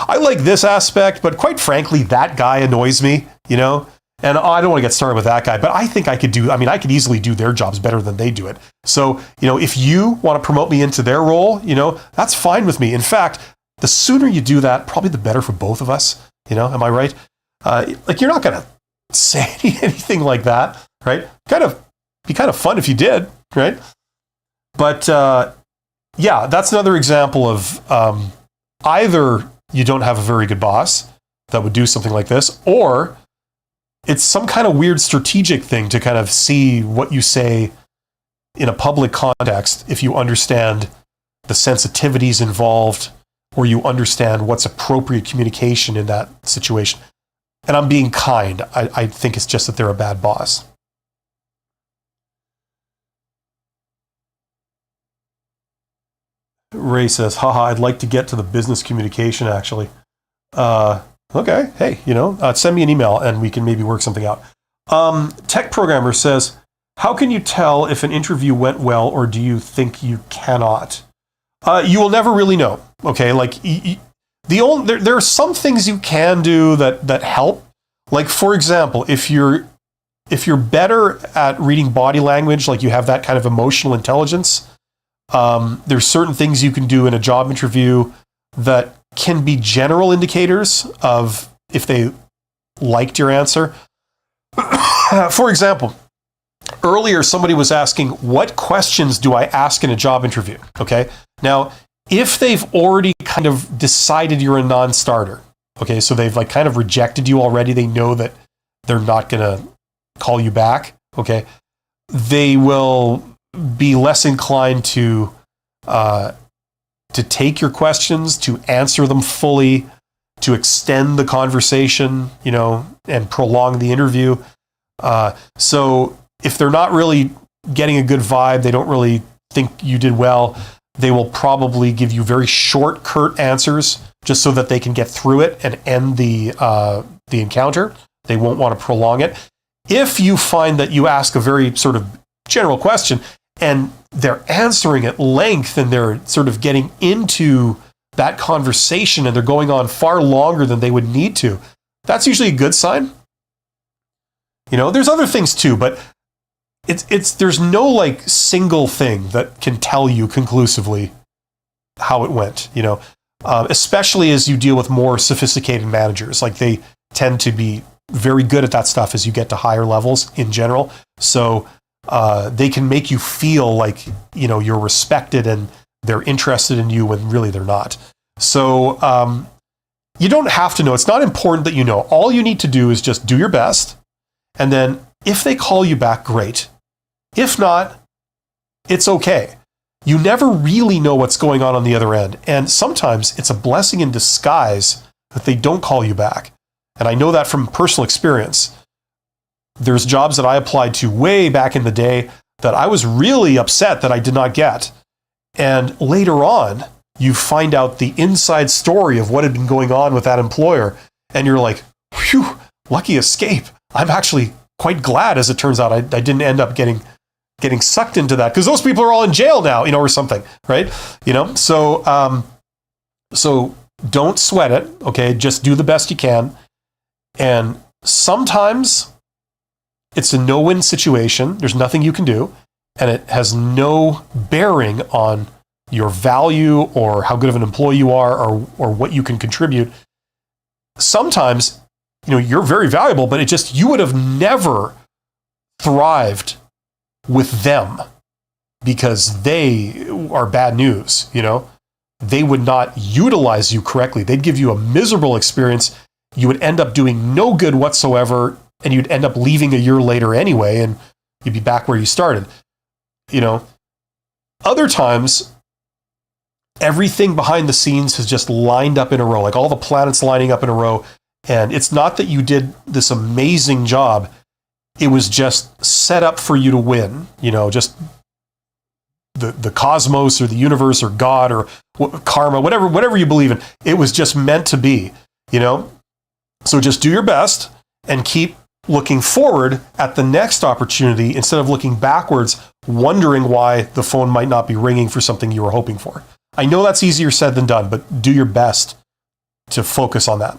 I like this aspect, but quite frankly, that guy annoys me, and I don't want to get started with that guy, but I think I could easily do their jobs better than they do it. So, if you want to promote me into their role, that's fine with me. In fact, the sooner you do that, probably the better for both of us. Am I right? You're not going to say anything like that, right? Be kind of fun if you did, right? But yeah, that's another example of either you don't have a very good boss that would do something like this, or it's some kind of weird strategic thing to kind of see what you say in a public context if you understand the sensitivities involved, or you understand what's appropriate communication in that situation. And I'm being kind. I think it's just that they're a bad boss. Ray says, haha, I'd like to get to the business communication, actually. Okay, hey, send me an email and we can maybe work something out. Tech Programmer says, how can you tell if an interview went well, or do you think you cannot? You will never really know, okay? There are some things you can do that help. Like, for example, if you're better at reading body language, like you have that kind of emotional intelligence, there's certain things you can do in a job interview that can be general indicators of if they liked your answer. For example, earlier somebody was asking, what questions do I ask in a job interview? Okay. Now, if they've already kind of decided you're a non-starter, okay, so they've kind of rejected you already, they know that they're not going to call you back, okay, they will be less inclined to take your questions, to answer them fully, to extend the conversation, and prolong the interview. So if they're not really getting a good vibe, they don't really think you did well, they will probably give you very short, curt answers just so that they can get through it and end the encounter. They won't want to prolong it. If you find that you ask a very sort of general question and they're answering at length and they're sort of getting into that conversation and they're going on far longer than they would need to, that's usually a good sign. There's other things too, but there's no single thing that can tell you conclusively how it went, especially as you deal with more sophisticated managers. They tend to be very good at that stuff as you get to higher levels in general. So they can make you feel like, you're respected and they're interested in you when really they're not. So you don't have to know. It's not important that you know. All you need to do is just do your best. And then if they call you back, great. If not, it's okay. You never really know what's going on the other end. And sometimes it's a blessing in disguise that they don't call you back. And I know that from personal experience. There's jobs that I applied to way back in the day that I was really upset that I did not get. And later on, you find out the inside story of what had been going on with that employer. And you're like, phew, lucky escape. I'm actually quite glad, as it turns out, I didn't end up getting sucked into that, because those people are all in jail now, or something, right? So don't sweat it, okay? Just do the best you can. And sometimes it's a no-win situation. There's nothing you can do, and it has no bearing on your value or how good of an employee you are or what you can contribute. Sometimes, you're very valuable, but you would have never thrived with them because they are bad news, They would not utilize you correctly. They'd give you a miserable experience. You would end up doing no good whatsoever, and you'd end up leaving a year later anyway, and you'd be back where you started. Other times, everything behind the scenes has just lined up in a row, like all the planets lining up in a row. And it's not that you did this amazing job. It was just set up for you to win, just the cosmos or the universe or God or karma, whatever you believe in. It was just meant to be, So just do your best and keep looking forward at the next opportunity instead of looking backwards, wondering why the phone might not be ringing for something you were hoping for. I know that's easier said than done, but do your best to focus on that.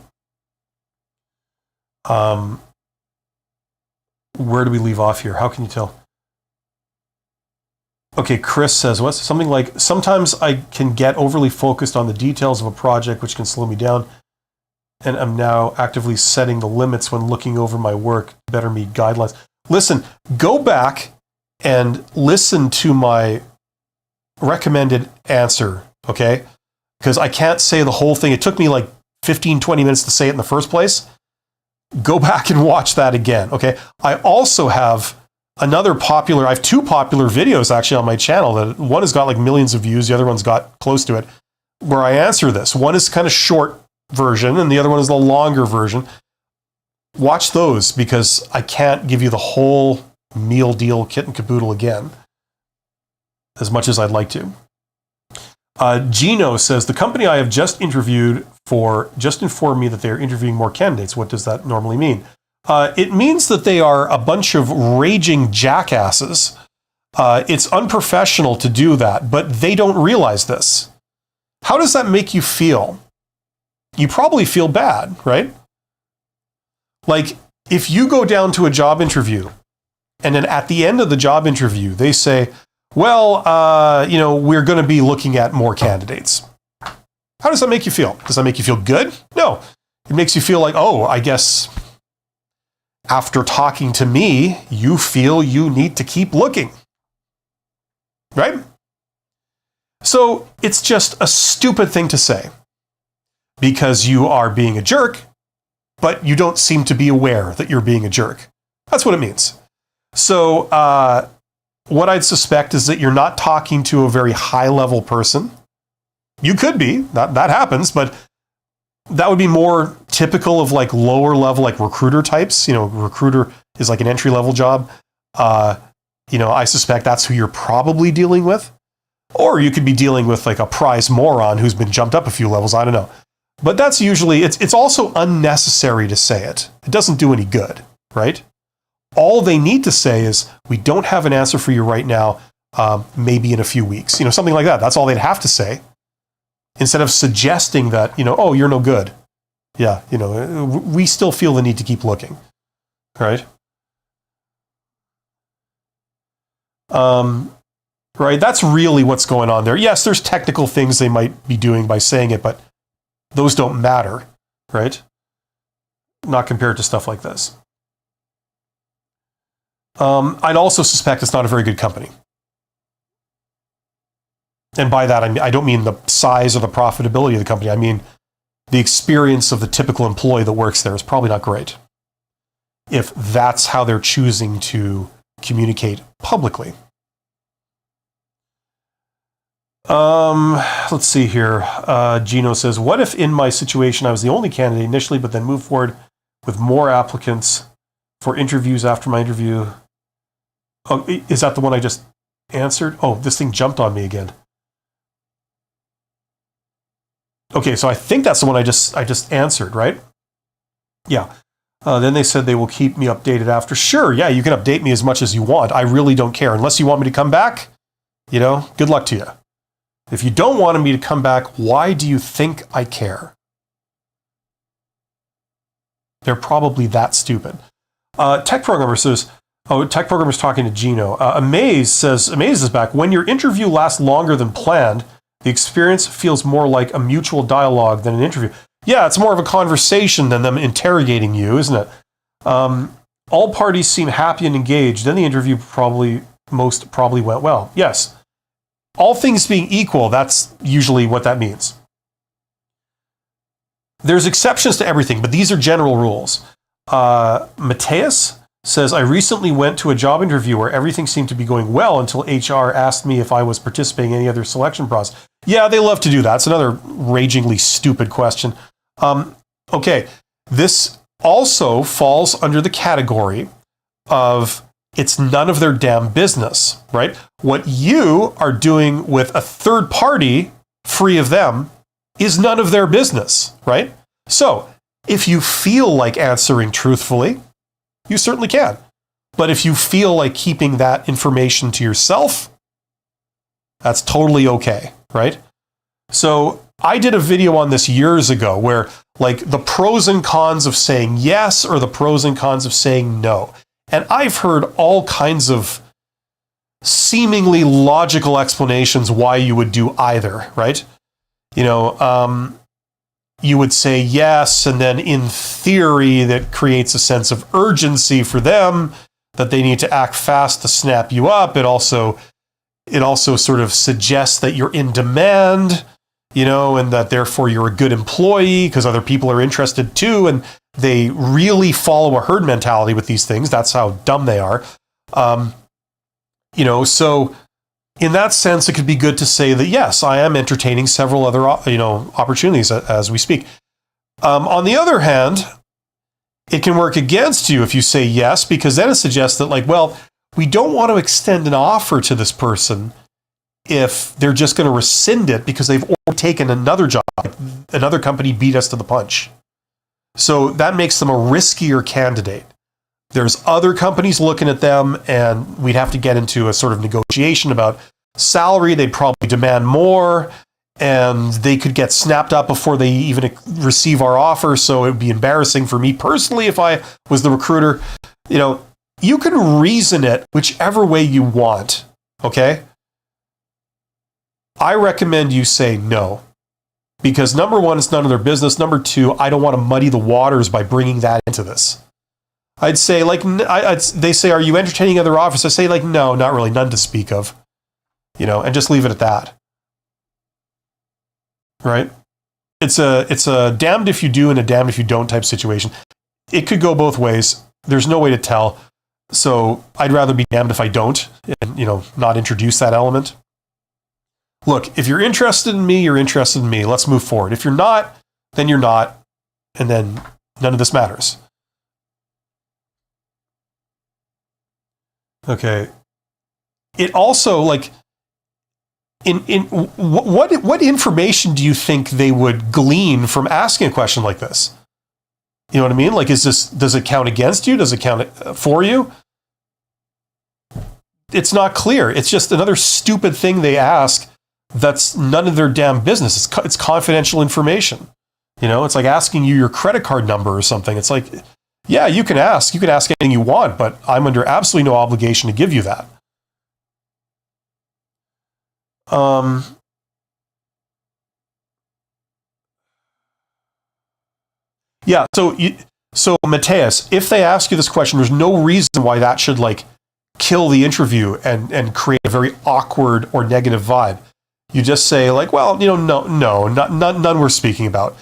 Where do we leave off here? How can you tell? Okay, Chris says, what's something like, sometimes I can get overly focused on the details of a project, which can slow me down. And I'm now actively setting the limits when looking over my work to better meet guidelines. Listen, go back and listen to my recommended answer, okay? Because I can't say the whole thing. It took me like 15, 20 minutes to say it in the first place. Go back and watch that again, okay? I also have I have two popular videos actually on my channel. That one has got like millions of views, the other one's got close to it, where I answer this. One is kind of short version and the other one is the longer version. Watch those because I can't give you the whole meal deal kit and caboodle again, as much as I'd like to. Gino says, the company I have just interviewed for just informed me that they are interviewing more candidates. What does that normally mean? It means that they are a bunch of raging jackasses. It's unprofessional to do that, but they don't realize this. How does that make you feel? You probably feel bad, right? Like, if you go down to a job interview, and then at the end of the job interview, they say, well, we're going to be looking at more candidates. How does that make you feel? Does that make you feel good? No. It makes you feel like, oh, I guess after talking to me, you feel you need to keep looking. Right? So it's just a stupid thing to say because you are being a jerk, but you don't seem to be aware that you're being a jerk. That's what it means. So what I'd suspect is that you're not talking to a very high-level person. You could be. That happens, but that would be more typical of like lower level, like recruiter types. Recruiter is like an entry-level job. I suspect that's who you're probably dealing with. Or you could be dealing with like a prize moron who's been jumped up a few levels. I don't know. But that's usually, it's also unnecessary to say it. It doesn't do any good, right? All they need to say is, we don't have an answer for you right now, maybe in a few weeks. Something like that. That's all they'd have to say. Instead of suggesting that, oh, you're no good. Yeah, we still feel the need to keep looking, right? Right, that's really what's going on there. Yes, there's technical things they might be doing by saying it, but those don't matter, right? Not compared to stuff like this. I'd also suspect it's not a very good company. And by that, I don't mean the size or the profitability of the company. I mean, the experience of the typical employee that works there is probably not great, if that's how they're choosing to communicate publicly. Let's see here. Gino says, what if in my situation I was the only candidate initially, but then moved forward with more applicants for interviews after my interview? Oh, is that the one I just answered? Oh, this thing jumped on me again. Okay, so I think that's the one I just answered, right? Yeah. Then they said they will keep me updated after. Sure, yeah, you can update me as much as you want. I really don't care. Unless you want me to come back, good luck to you. If you don't want me to come back, why do you think I care? They're probably that stupid. Tech Programmer says, Tech Programmer's talking to Gino. Amaze is back. When your interview lasts longer than planned, the experience feels more like a mutual dialogue than an interview. Yeah, it's more of a conversation than them interrogating you, isn't it? All parties seem happy and engaged. Then the interview probably went well. Yes. All things being equal, that's usually what that means. There's exceptions to everything, but these are general rules. Mateus says, I recently went to a job interview where everything seemed to be going well until HR asked me if I was participating in any other selection process. Yeah, they love to do that. It's another ragingly stupid question. Okay, this also falls under the category of it's none of their damn business, right? What you are doing with a third party free of them is none of their business, right? So if you feel like answering truthfully, you certainly can. But if you feel like keeping that information to yourself, that's totally okay, right? So I did a video on this years ago where like the pros and cons of saying yes or the pros and cons of saying no. And I've heard all kinds of seemingly logical explanations why you would do either, right? You would say yes, and then in theory that creates a sense of urgency for them that they need to act fast to snap you up. It also sort of suggests that you're in demand, and that therefore you're a good employee because other people are interested too, and they really follow a herd mentality with these things. That's how dumb they are. So in that sense, it could be good to say that, yes, I am entertaining several other, opportunities as we speak. On the other hand, it can work against you if you say yes, because then it suggests that we don't want to extend an offer to this person if they're just going to rescind it because they've already taken another job. Another company beat us to the punch. So that makes them a riskier candidate. There's other companies looking at them, and we'd have to get into a sort of negotiation about salary. They'd probably demand more, and they could get snapped up before they even receive our offer. So it would be embarrassing for me personally if I was the recruiter. You can reason it whichever way you want, okay? I recommend you say no. Because number one, it's none of their business. Number two, I don't want to muddy the waters by bringing that into this. I'd say, they say, are you entertaining other offers? I say, no, not really, none to speak of. And just leave it at that. Right? It's a damned if you do and a damned if you don't type situation. It could go both ways. There's no way to tell. So I'd rather be damned if I don't and, not introduce that element. Look, if you're interested in me, you're interested in me. Let's move forward. If you're not, then you're not. And then none of this matters. Okay. It also, what information do you think they would glean from asking a question like this? You know what I mean? Does it count against you? Does it count for you? It's not clear. It's just another stupid thing they ask that's none of their damn business. It's confidential information. It's like asking you your credit card number or something. It's like, yeah, you can ask. You can ask anything you want, but I'm under absolutely no obligation to give you that. Yeah, so Mateus, if they ask you this question, there's no reason why that should kill the interview and create a very awkward or negative vibe. You just say none we're speaking about.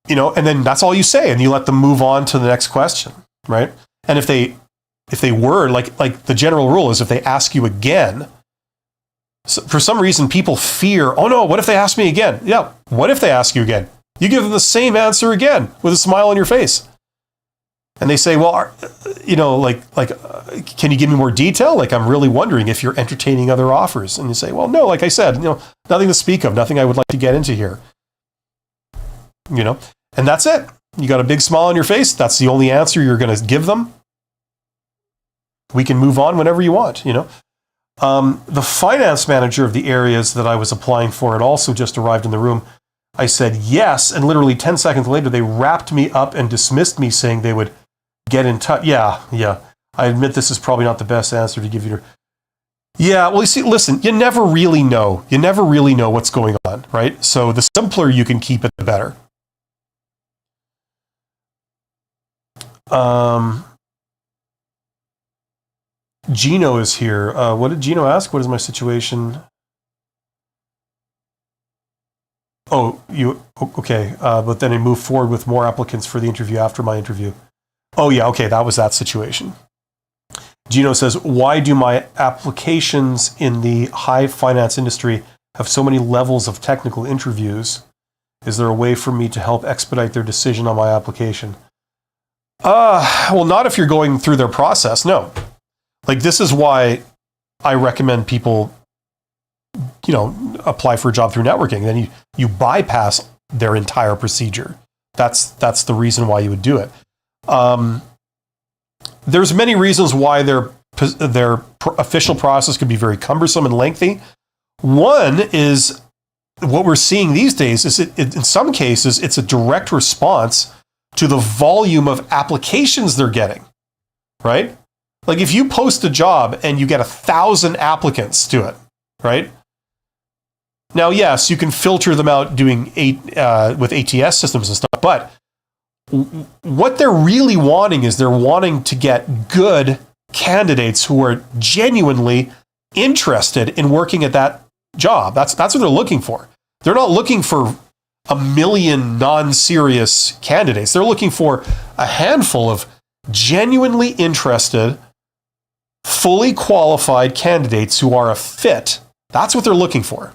And then that's all you say, and you let them move on to the next question, right? And if they were the general rule is if they ask you again, so for some reason people fear, oh no, what if they ask me again? Yeah, what if they ask you again? You give them the same answer again with a smile on your face. And they say, well, can you give me more detail? I'm really wondering if you're entertaining other offers. And you say, well, no, like I said, nothing to speak of, nothing I would like to get into here. And that's it. You got a big smile on your face. That's the only answer you're going to give them. We can move on whenever you want, The finance manager of the areas that I was applying for had also just arrived in the room. I said yes, and literally 10 seconds later, they wrapped me up and dismissed me, saying they would get in touch. Yeah. I admit this is probably not the best answer to give you. Yeah, well, you see, listen, you never really know. You never really know what's going on, right? So the simpler you can keep it, the better. Gino is here. What did Gino ask? What is my situation? Oh, okay. But then I moved forward with more applicants for the interview after my interview. Oh, yeah, okay, that was that situation. Gino says, why do my applications in the high finance industry have so many levels of technical interviews? Is there a way for me to help expedite their decision on my application? Well, not if you're going through their process, no. This is why I recommend people, apply for a job through networking. Then you bypass their entire procedure. That's the reason why you would do it. there's many reasons why their official process can be very cumbersome and lengthy. One is what we're seeing these days is in some cases, it's a direct response to the volume of applications they're getting, right? Like if you post a job and you get 1,000 applicants to it, right? Now, yes, you can filter them out doing with ATS systems and stuff, but what they're really wanting is they're wanting to get good candidates who are genuinely interested in working at that job. That's what they're looking for. They're not looking for a million non-serious candidates. They're looking for a handful of genuinely interested, fully qualified candidates who are a fit. That's what they're looking for.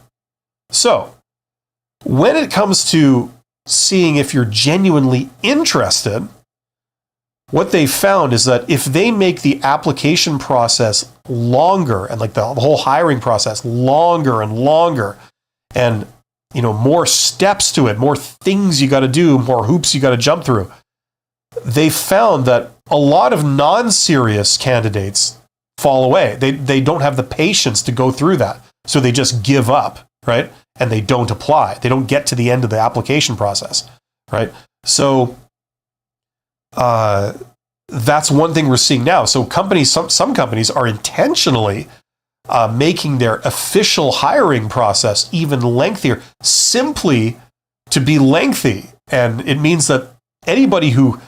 So, when it comes to seeing if you're genuinely interested, what they found is that if they make the application process longer and like the whole hiring process longer and longer, and more steps to it, more things you got to do, more hoops you got to jump through, they found that a lot of non-serious candidates fall away. They don't have the patience to go through that, so they just give up, right? And they don't apply. They don't get to the end of the application process, right? So that's one thing we're seeing now. So companies, some companies are intentionally making their official hiring process even lengthier, simply to be lengthy. And it means that anybody who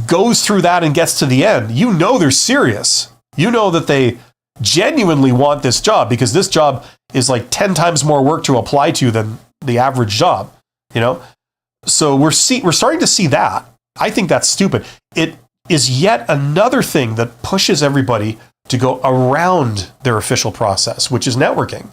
goes through that and gets to the end, they're serious. You know that they genuinely want this job, because this job is like 10 times more work to apply to than the average job, So we're starting to see that. I think that's stupid. It is yet another thing that pushes everybody to go around their official process, which is networking.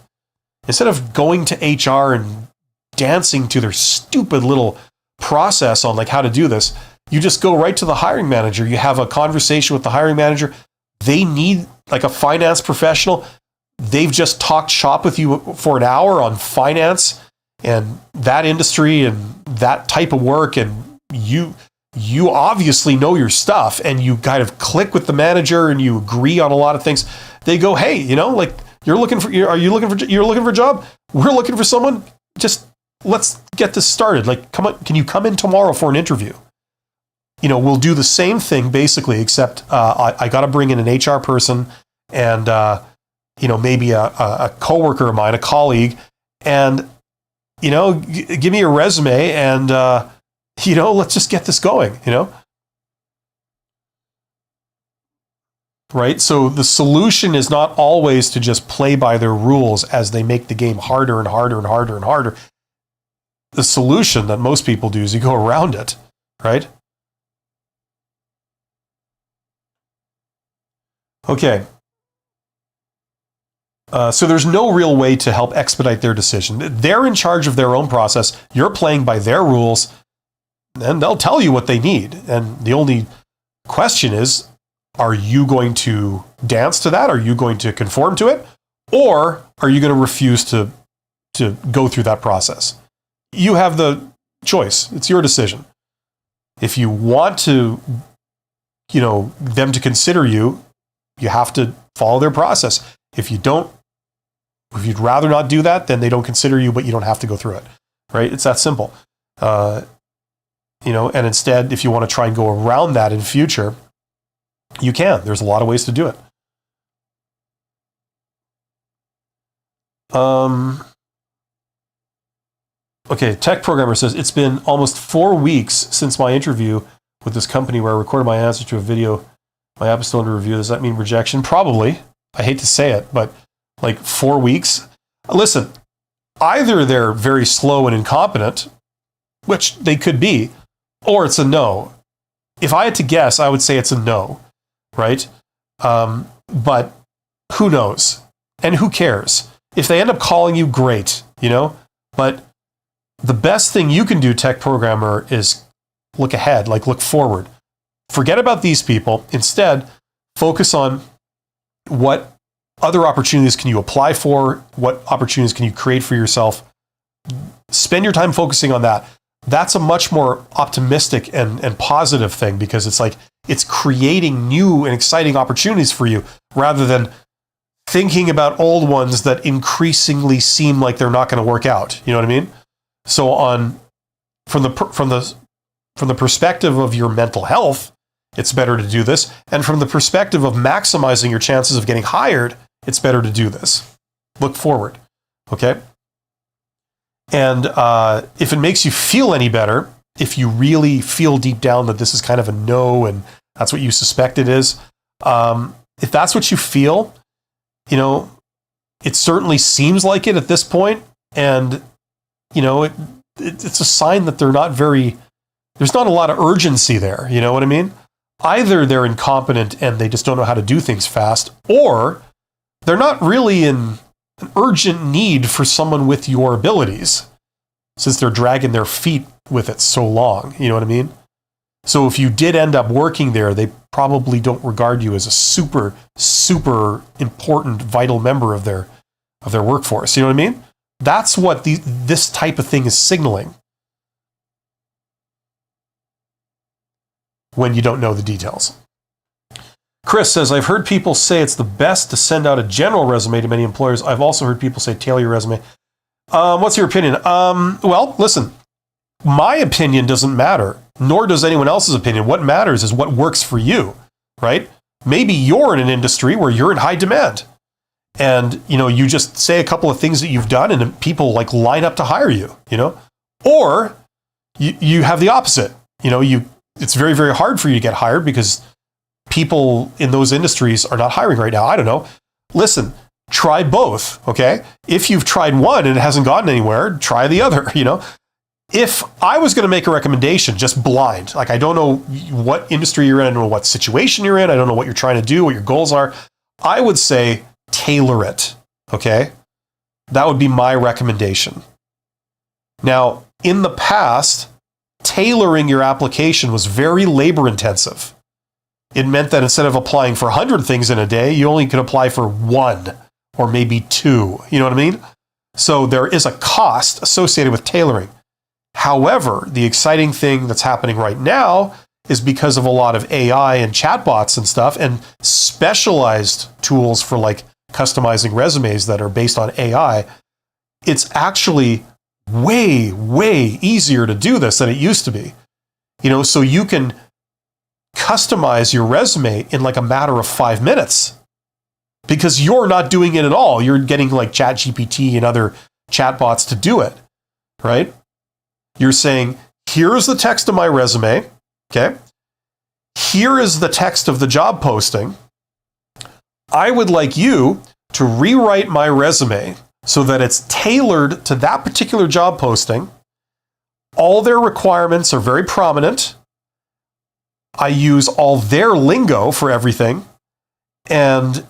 Instead of going to HR and dancing to their stupid little process on like how to do this, you just go right to the hiring manager. You have a conversation with the hiring manager. They need like a finance professional. They've just talked shop with you for an hour on finance and that industry and that type of work, and you obviously know your stuff, and you kind of click with the manager and you agree on a lot of things. They go, hey, like you're looking for a job? We're looking for someone. Just let's get this started. Like, come on, can you come in tomorrow for an interview? We'll do the same thing basically, except I got to bring in an HR person and maybe a coworker of mine, a colleague, and give me your resume and let's just get this going. Right? So the solution is not always to just play by their rules as they make the game harder and harder and harder and harder. The solution that most people do is you go around it, right? Okay. So there's no real way to help expedite their decision. They're in charge of their own process. You're playing by their rules, and they'll tell you what they need. And the only question is, are you going to dance to that? Are you going to conform to it? Or are you going to refuse to go through that process? You have the choice. It's your decision. If you want to, them to consider you, you have to follow their process. If you'd rather not do that, then they don't consider you, but you don't have to go through it, right? It's that simple. And instead, if you want to try and go around that in future, you can. There's a lot of ways to do it. Okay, Tech Programmer says, it's been almost 4 weeks since my interview with this company where I recorded my answer to a video. My app is still under review. Does that mean rejection? Probably. I hate to say it, but like 4 weeks? Listen, either they're very slow and incompetent, which they could be, or it's a no. If I had to guess, I would say it's a no, right? But who knows? And who cares? If they end up calling you, great, But the best thing you can do, Tech Programmer, is look ahead, like look forward. Forget about these people. Instead, focus on what other opportunities can you apply for? What opportunities can you create for yourself? Spend your time focusing on that. That's a much more optimistic and positive thing, because it's like, it's creating new and exciting opportunities for you rather than thinking about old ones that increasingly seem like they're not going to work out. You know what I mean? So from the perspective of your mental health, it's better to do this. And from the perspective of maximizing your chances of getting hired, it's better to do this. Look forward. Okay? And if it makes you feel any better, if you really feel deep down that this is kind of a no and that's what you suspect it is, if that's what you feel, you know, it certainly seems like it at this point, and you know, it's a sign that there's not a lot of urgency there. You know what I mean? Either they're incompetent and they just don't know how to do things fast, or they're not really in an urgent need for someone with your abilities, since they're dragging their feet with it so long. You know what I mean? So if you did end up working there, they probably don't regard you as a super, super important, vital member of their workforce. You know what I mean? That's what this type of thing is signaling when you don't know the details. Chris says, I've heard people say it's the best to send out a general resume to many employers. I've also heard people say tailor your resume. What's your opinion? Well, listen, my opinion doesn't matter, nor does anyone else's opinion. What matters is what works for you, right? Maybe you're in an industry where you're in high demand, and you know, you just say a couple of things that you've done and people like line up to hire you, you know? Or you have the opposite. You know, it's very, very hard for you to get hired because people in those industries are not hiring right now. I don't know. Listen, try both, okay? If you've tried one and it hasn't gotten anywhere, try the other, you know? If I was going to make a recommendation, just blind, like I don't know what industry you're in, I don't know what situation you're in, I don't know what you're trying to do, what your goals are, I would say tailor it, okay? That would be my recommendation. Now, in the past, tailoring your application was very labor intensive. It meant that instead of applying for 100 things in a day, you only could apply for 1 or maybe 2. You know what I mean? So there is a cost associated with tailoring. However, the exciting thing that's happening right now is because of a lot of AI and chatbots and stuff and specialized tools for like customizing resumes that are based on AI, it's actually way, way easier to do this than it used to be. You know, so you can customize your resume in like a matter of 5 minutes because you're not doing it at all. You're getting like ChatGPT and other chatbots to do it, right? You're saying, here's the text of my resume, okay? Here is the text of the job posting. I would like you to rewrite my resume so that it's tailored to that particular job posting. All their requirements are very prominent. I use all their lingo for everything, and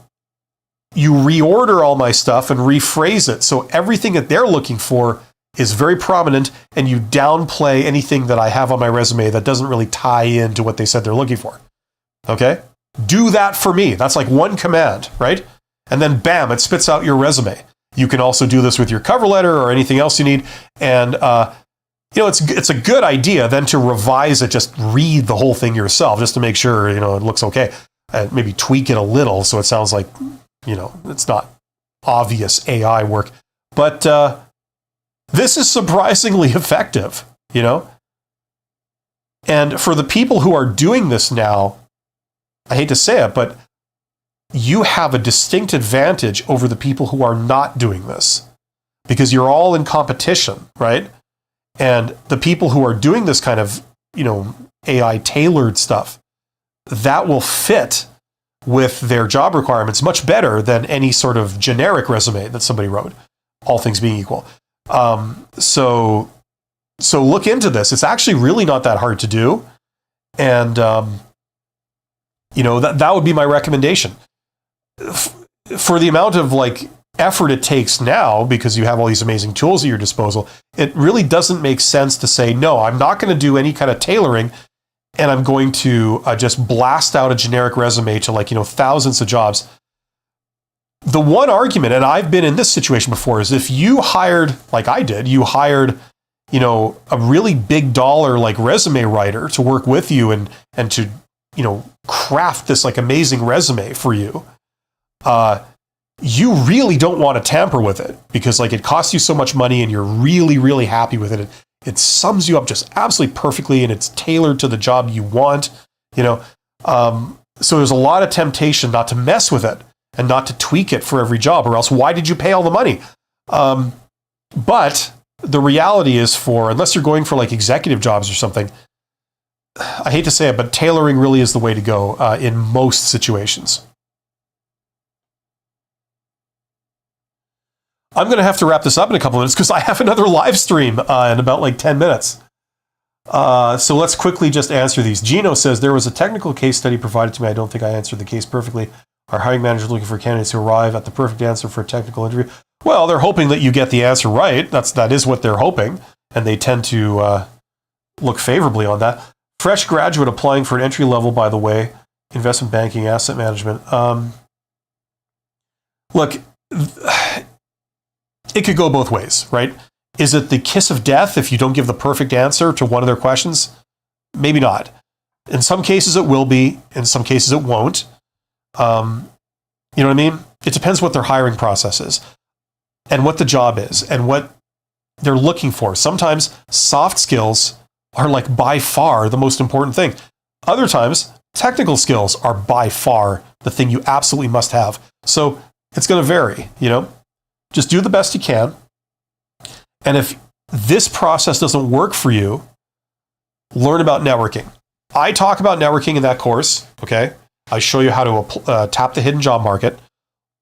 you reorder all my stuff and rephrase it so everything that they're looking for is very prominent, and you downplay anything that I have on my resume that doesn't really tie into what they said they're looking for. Okay? Do that for me. That's like one command, right? And then bam, it spits out your resume. You can also do this with your cover letter or anything else you need. And you know, it's a good idea then to revise it, just read the whole thing yourself just to make sure, you know, it looks okay. And maybe tweak it a little so it sounds like, you know, it's not obvious AI work. But this is surprisingly effective, you know? And for the people who are doing this now, I hate to say it, but you have a distinct advantage over the people who are not doing this because you're all in competition, right? And the people who are doing this kind of, you know, AI tailored stuff, that will fit with their job requirements much better than any sort of generic resume that somebody wrote, all things being equal. So look into this. It's actually really not that hard to do. And, you know, that would be my recommendation. For the amount of like effort it takes now, because you have all these amazing tools at your disposal, it really doesn't make sense to say, no, I'm not going to do any kind of tailoring, and I'm going to just blast out a generic resume to like, you know, thousands of jobs. The one argument, and I've been in this situation before, is if you hired, like I did, you hired, you know, a really big dollar like resume writer to work with you and to, craft this like amazing resume for you, you really don't want to tamper with it, because like it costs you so much money and you're really, really happy with it. It sums you up just absolutely perfectly, and it's tailored to the job you want, so there's a lot of temptation not to mess with it and not to tweak it for every job, or else why did you pay all the money? But the reality is, unless you're going for like executive jobs or something, I hate to say it, but tailoring really is the way to go in most situations. I'm going to have to wrap this up in a couple of minutes because I have another live stream in about like 10 minutes. So let's quickly just answer these. Gino says, there was a technical case study provided to me. I don't think I answered the case perfectly. Our hiring manager is looking for candidates who arrive at the perfect answer for a technical interview. Well, they're hoping that you get the answer right. That is what they're hoping, and they tend to look favorably on that. Fresh graduate applying for an entry level, by the way, investment banking, asset management. Look, it could go both ways, right? Is it the kiss of death if you don't give the perfect answer to one of their questions? Maybe not. In some cases it will be, in some cases it won't. You know what I mean? It depends what their hiring process is and what the job is and what they're looking for. Sometimes soft skills are like by far the most important thing. Other times, technical skills are by far the thing you absolutely must have. So it's going to vary, Just do the best you can. And if this process doesn't work for you, learn about networking. I talk about networking in that course, okay? I show you how to tap the hidden job market.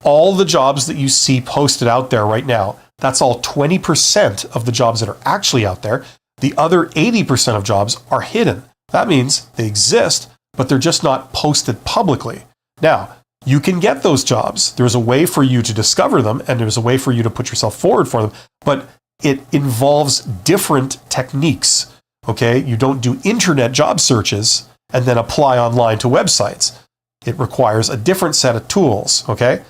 All the jobs that you see posted out there right now, that's all 20% of the jobs that are actually out there. The other 80% of jobs are hidden. That means they exist, but they're just not posted publicly. Now, you can get those jobs. There's a way for you to discover them, and there's a way for you to put yourself forward for them, but it involves different techniques, okay? You don't do internet job searches and then apply online to websites. It requires a different set of tools, okay?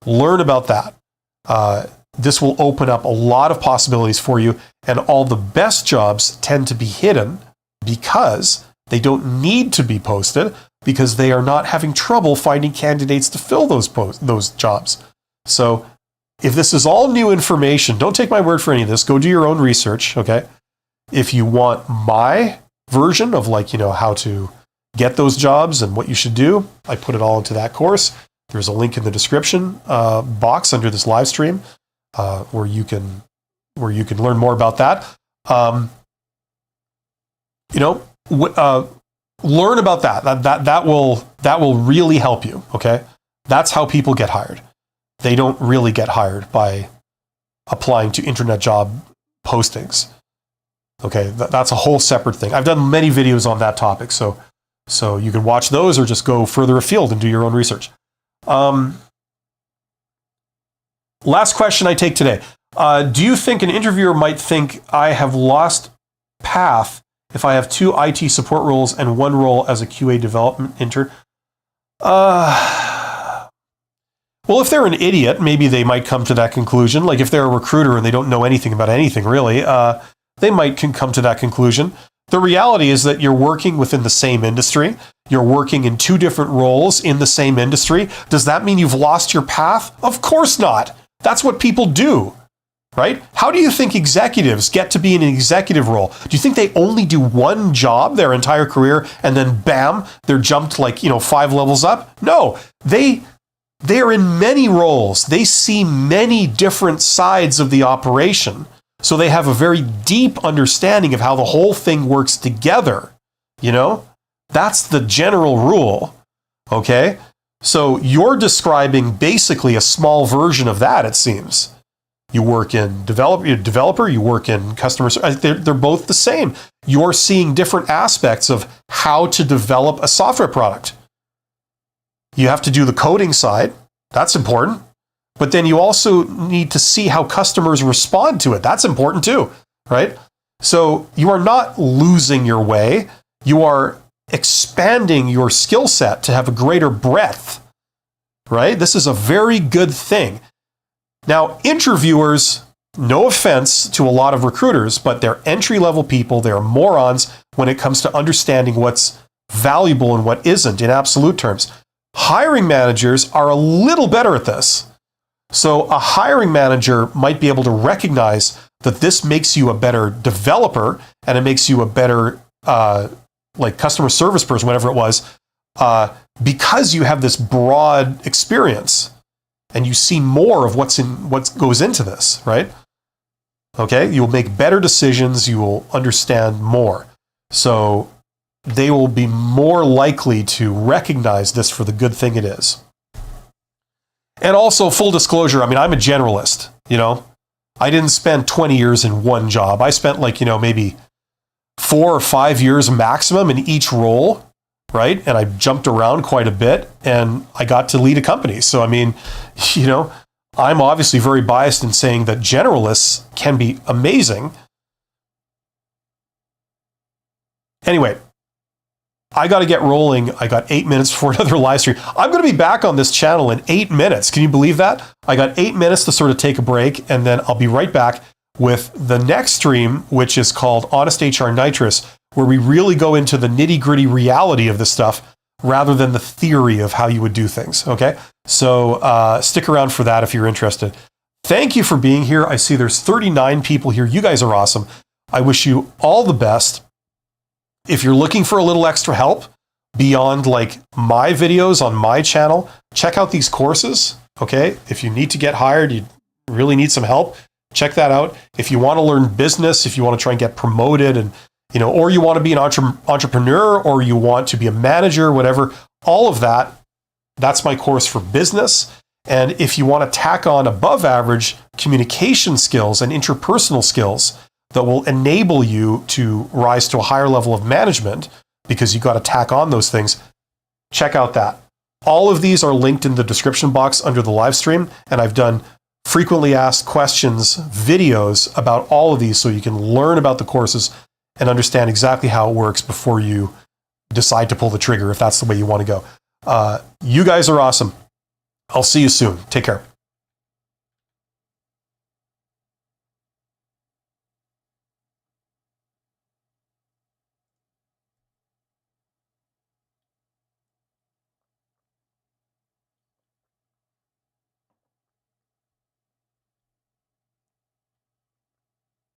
Learn about that. This will open up a lot of possibilities for you, and all the best jobs tend to be hidden because they don't need to be posted, because they are not having trouble finding candidates to fill those jobs. So if this is all new information, don't take my word for any of this. Go do your own research, okay? If you want my version of how to get those jobs and what you should do, I put it all into that course. There's a link in the description box under this live stream where you can learn more about that. Learn about that. That will really help you, okay? That's how people get hired. They don't really get hired by applying to internet job postings. Okay, that's a whole separate thing. I've done many videos on that topic, so you can watch those or just go further afield and do your own research. Last question I take today. Do you think an interviewer might think I have lost path if I have 2 IT support roles and 1 role as a QA development intern? Well, if they're an idiot, maybe they might come to that conclusion. Like if they're a recruiter and they don't know anything about anything really, they might come to that conclusion. The reality is that you're working within the same industry. You're working in 2 different roles in the same industry. Does that mean you've lost your path? Of course not. That's what people do, right? How do you think executives get to be in an executive role? Do you think they only do one job their entire career and then bam, they're jumped 5 levels up? No, they're in many roles. They see many different sides of the operation. So they have a very deep understanding of how the whole thing works together. That's the general rule. Okay? So you're describing basically a small version of that, it seems. You work in developer, you work in customer service. They're both the same. You're seeing different aspects of how to develop a software product. You have to do the coding side. That's important. But then you also need to see how customers respond to it. That's important too, right? So you are not losing your way. You are expanding your skill set to have a greater breadth, right? This is a very good thing. Now, interviewers, no offense to a lot of recruiters, but they're entry-level people. They're morons when it comes to understanding what's valuable and what isn't in absolute terms. Hiring managers are a little better at this. So a hiring manager might be able to recognize that this makes you a better developer and it makes you a better like customer service person, whatever it was, because you have this broad experience and you see more of what goes into this, right? Okay, you'll make better decisions, you will understand more. So they will be more likely to recognize this for the good thing it is. And also, full disclosure, I mean, I'm a generalist, you know. I didn't spend 20 years in one job. I spent like, you know, maybe 4 or 5 years maximum in each role, right? And I jumped around quite a bit and I got to lead a company. So, I mean, you know, I'm obviously very biased in saying that generalists can be amazing. Anyway, I got to get rolling. I got 8 minutes for another live stream. I'm going to be back on this channel in 8 minutes. Can you believe that? I got 8 minutes to sort of take a break, and then I'll be right back with the next stream, which is called Honest HR Nitrous, where we really go into the nitty-gritty reality of this stuff rather than the theory of how you would do things, okay? So stick around for that if you're interested. Thank you for being here. I see there's 39 people here. You guys are awesome. I wish you all the best. If you're looking for a little extra help beyond like my videos on my channel, check out these courses, okay? If you need to get hired, you really need some help, check that out. If you want to learn business, if you want to try and get promoted and, you know, or you want to be an entrepreneur or you want to be a manager, whatever, all of that, that's my course for business. And if you want to tack on above average communication skills and interpersonal skills that will enable you to rise to a higher level of management, because you got to tack on those things, check out that. All of these are linked in the description box under the live stream, and I've done frequently asked questions videos about all of these so you can learn about the courses and understand exactly how it works before you decide to pull the trigger if that's the way you want to go. You guys are awesome. I'll see you soon. Take care.